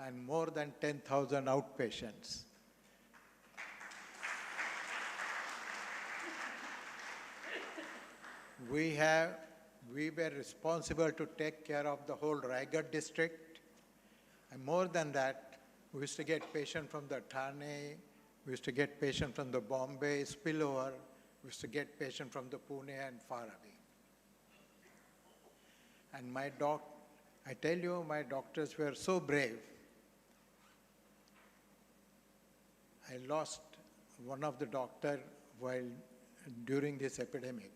and more than 10,000 outpatients. We were responsible to take care of the whole Raga district. And more than that, we used to get patients from the Thane, we used to get patients from the Bombay spillover, we used to get patients from the Pune and far away. And I tell you, my doctors were so brave. I lost one of the doctors during this epidemic.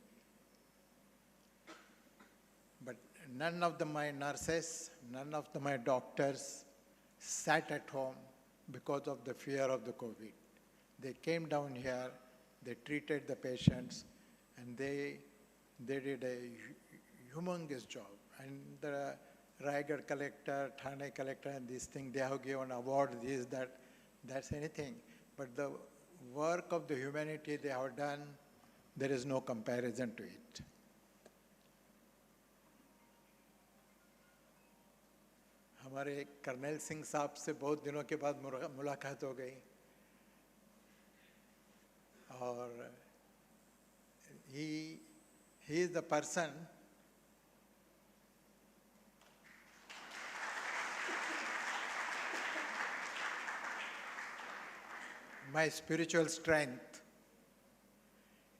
But none of my nurses, none of my doctors sat at home because of the fear of the COVID. They came down here, they treated the patients, and they did a humongous job. And the Raigad collector, Thane collector, and these things, they have given award, that's anything. But the work of the humanity they have done, there is no comparison to it. हमारे colonel Singh साहब से बहुत दिनों के बाद मुलाकात हो गई, और he is the person my spiritual strength.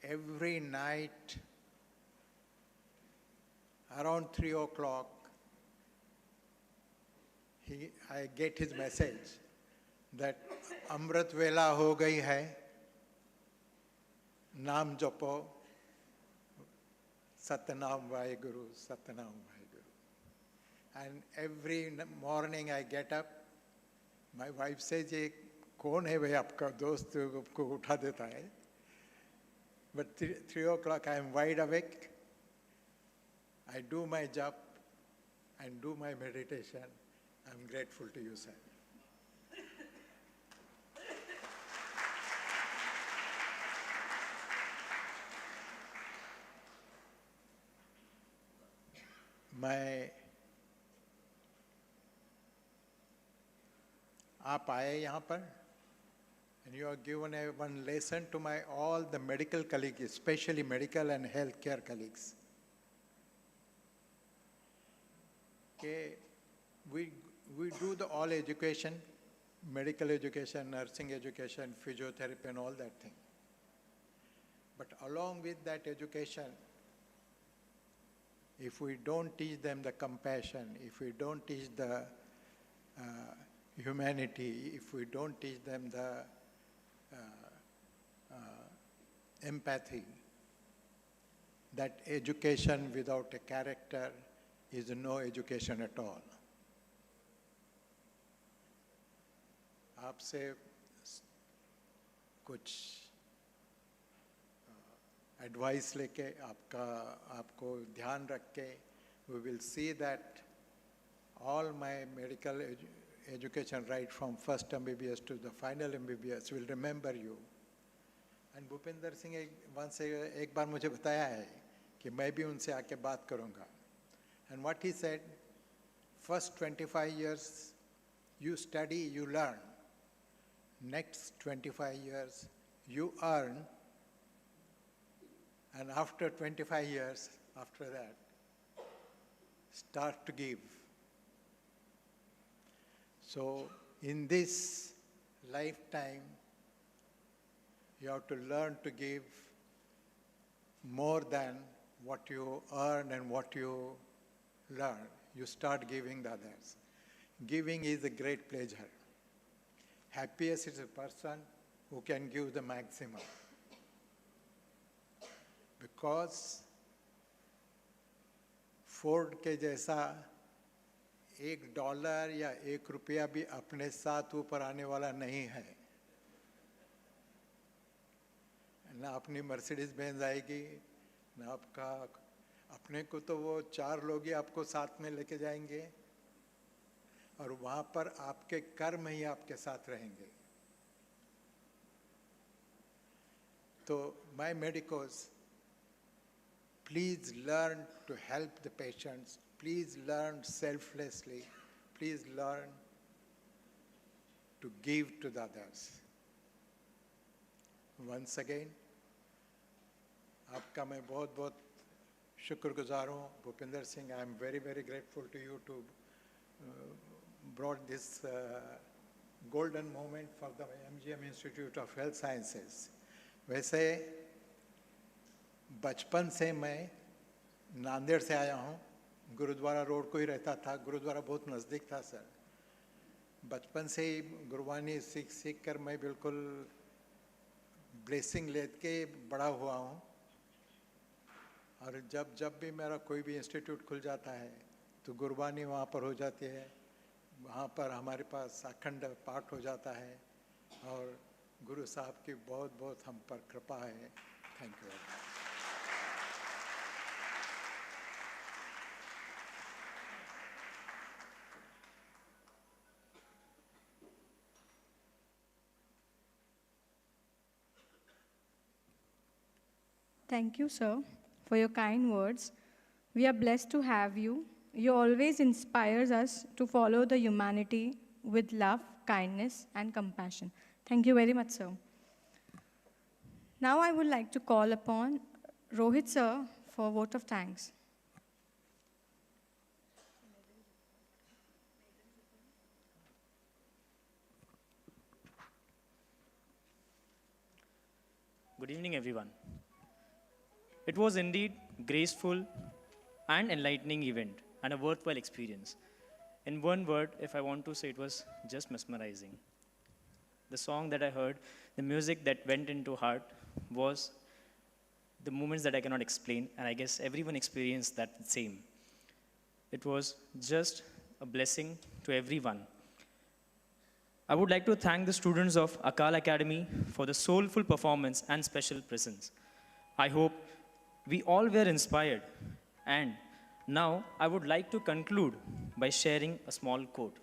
Every night around 3 o'clock, I get his message that Amrit Vela ho gayi hai, Naam Japo, Satnam Vaheguru, Satnam Vaheguru. And every morning I get up, my wife says, कौन है भाई आपका दोस्त को उठा देता है? But 3 o'clock I am wide awake. I do my job and do my meditation. I am grateful to you, sir. आप आए यहाँ पर and you are given one lesson to all the medical colleagues, especially medical and healthcare colleagues. Okay, we do the all education, medical education, nursing education, physiotherapy and all that thing. But along with that education, if we don't teach them the compassion, if we don't teach the humanity, if we don't teach them the empathy, that education without a character is no education at all. आपसे कुछ advice लेके आपको ध्यान रख के, we will see that all my medical education right from first MBBS to the final MBBS will remember you. And Bhupendra Singh एक बार मुझे बताया है कि मैं भी उनसे आके बात करूँगा. And what he said, first 25 years you study, you learn. Next 25 years you earn. And after 25 years, after that, start to give. So in this lifetime, you have to learn to give more than what you earn and what you learn. You start giving the others. Giving is a great pleasure. Happiest is a person who can give the maximum. Because Ford के जैसा $1 या ₹1 भी अपने साथ ऊपर आने वाला नहीं है. ना अपनी मर्सिडीज बेंज आएगी, ना आपका अपने को तो वो 4 लोग ही आपको साथ में लेके जाएंगे और वहाँ पर आपके कर्म ही आपके साथ रहेंगे. तो my medicos, please learn to help the patients. Please learn selflessly. Please learn to give to the others. Once again, आपका मैं बहुत बहुत शुक्रगुजार हूँ. Bhupendra Singh, I am very, very grateful to you to brought this golden moment for the MGM Institute of Health Sciences. वैसे बचपन से मैं नांदेड़ से आया हूँ. गुरुद्वारा रोड को ही रहता था. गुरुद्वारा बहुत नज़दीक था सर. बचपन से ही गुरबानी सीख कर मैं बिल्कुल ब्लेसिंग लेके बड़ा हुआ हूँ. और जब भी मेरा कोई भी इंस्टीट्यूट खुल जाता है तो गुरबानी वहाँ पर हो जाती है. वहाँ पर हमारे पास अखंड पाठ हो जाता है और गुरु साहब की बहुत बहुत हम पर कृपा है. Thank you. Thank you, sir, for your kind words. We are blessed to have you. You always inspires us to follow the humanity with love, kindness, and compassion. Thank you very much, sir. Now I would like to call upon Rohit, sir, for a vote of thanks. Good evening, everyone. It was indeed graceful and enlightening event and a worthwhile experience. In one word, if I want to say, it was just mesmerizing. The song that I heard, the music that went into heart was the moments that I cannot explain, and I guess everyone experienced that same. It was just a blessing to everyone. I would like to thank the students of Akal Academy for the soulful performance and special presence. I hope we all were inspired. And now I would like to conclude by sharing a small quote.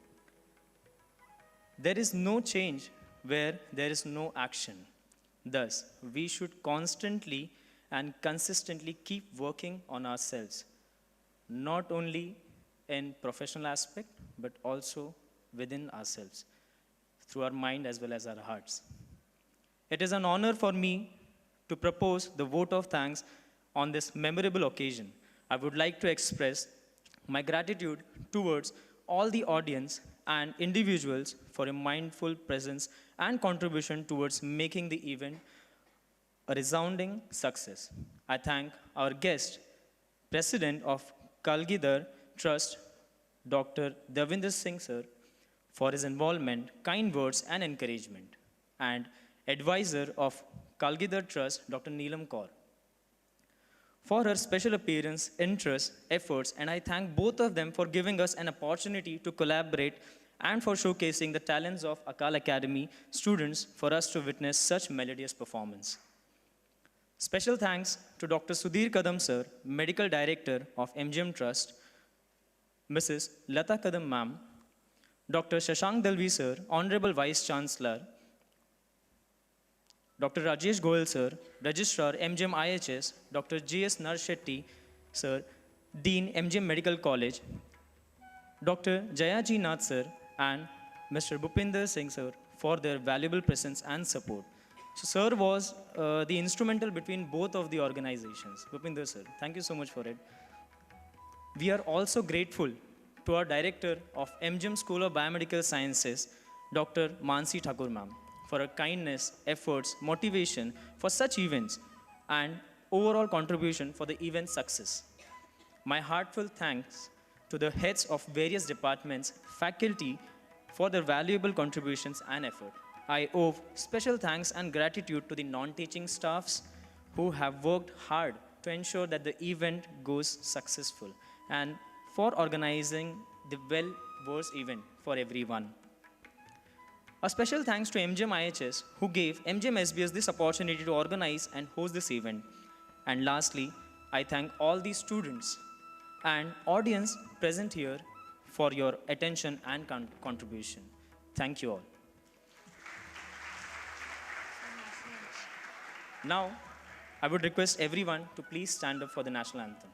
There is no change where there is no action. Thus, we should constantly and consistently keep working on ourselves, not only in professional aspect, but also within ourselves, through our mind as well as our hearts. It is an honor for me to propose the vote of thanks on this memorable occasion. I would like to express my gratitude towards all the audience and individuals for a mindful presence and contribution towards making the event a resounding success. I thank our guest, President of Kalgidhar Trust, Dr. Davinder Singh sir, for his involvement, kind words and encouragement, and advisor of Kalgidhar Trust, Dr. Neelam Kaur, for her special appearance, interest, efforts, and I thank both of them for giving us an opportunity to collaborate and for showcasing the talents of Akal Academy students for us to witness such melodious performance. Special thanks to Dr. Sudhir Kadam sir, Medical Director of MGM Trust, Mrs. Lata Kadam ma'am, Dr. Shashank Dalvi sir, Honorable Vice Chancellor, Dr. Rajesh Goyal sir, Registrar MGM IHS, Dr. G.S. Narshetty sir, Dean MGM Medical College, Dr. Jayaji Nath sir, and Mr. Bhupinder Singh sir for their valuable presence and support. So sir was the instrumental between both of the organizations. Bhupinder sir, thank you so much for it. We are also grateful to our Director of MGM School of Biomedical Sciences, Dr. Mansi Thakur ma'am, for her kindness, efforts, motivation for such events, and overall contribution for the event success. My heartfelt thanks to the heads of various departments, faculty, for their valuable contributions and effort. I owe special thanks and gratitude to the non-teaching staffs who have worked hard to ensure that the event goes successful and for organizing the well-versed event for everyone. A special thanks to MGM IHS who gave MGM SBS this opportunity to organize and host this event. And lastly, I thank all the students and audience present here for your attention and contribution. Thank you all. Now, I would request everyone to please stand up for the national anthem.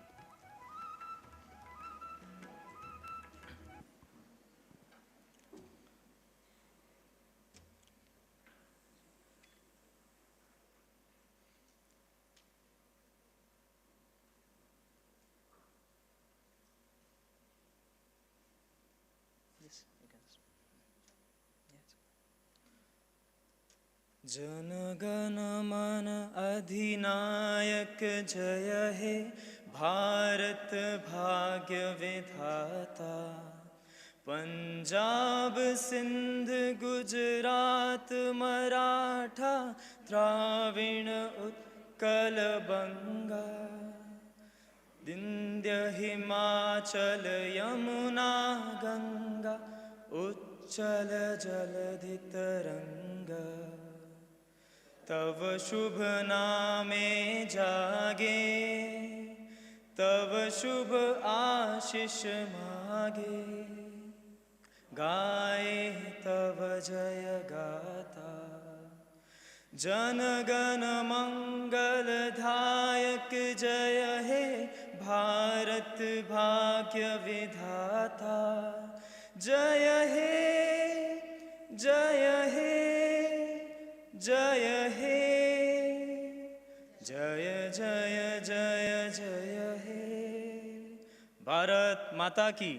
Jana Gana मन अधिनायक जय हे भारत भाग्य विधाता पंजाब सिंध गुजरात मराठा द्राविण उत्कल बंगा विंध्य हिमाचल यमुना गंगा उच्चल जलधि तरंगा तव शुभ नामे जागे तव शुभ आशीष मागे गाए तव जय गाथा जन गण मंगल धायक जय हे भारत भाग्य विधाता जय हे जय हे जय हे जय जय जय जय हे भारत माता की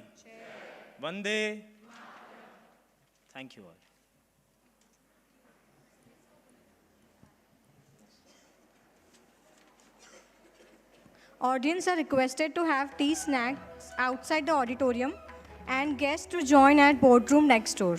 वंदे thank you all Audience are requested to have tea snacks outside the auditorium and guests to join at boardroom next door.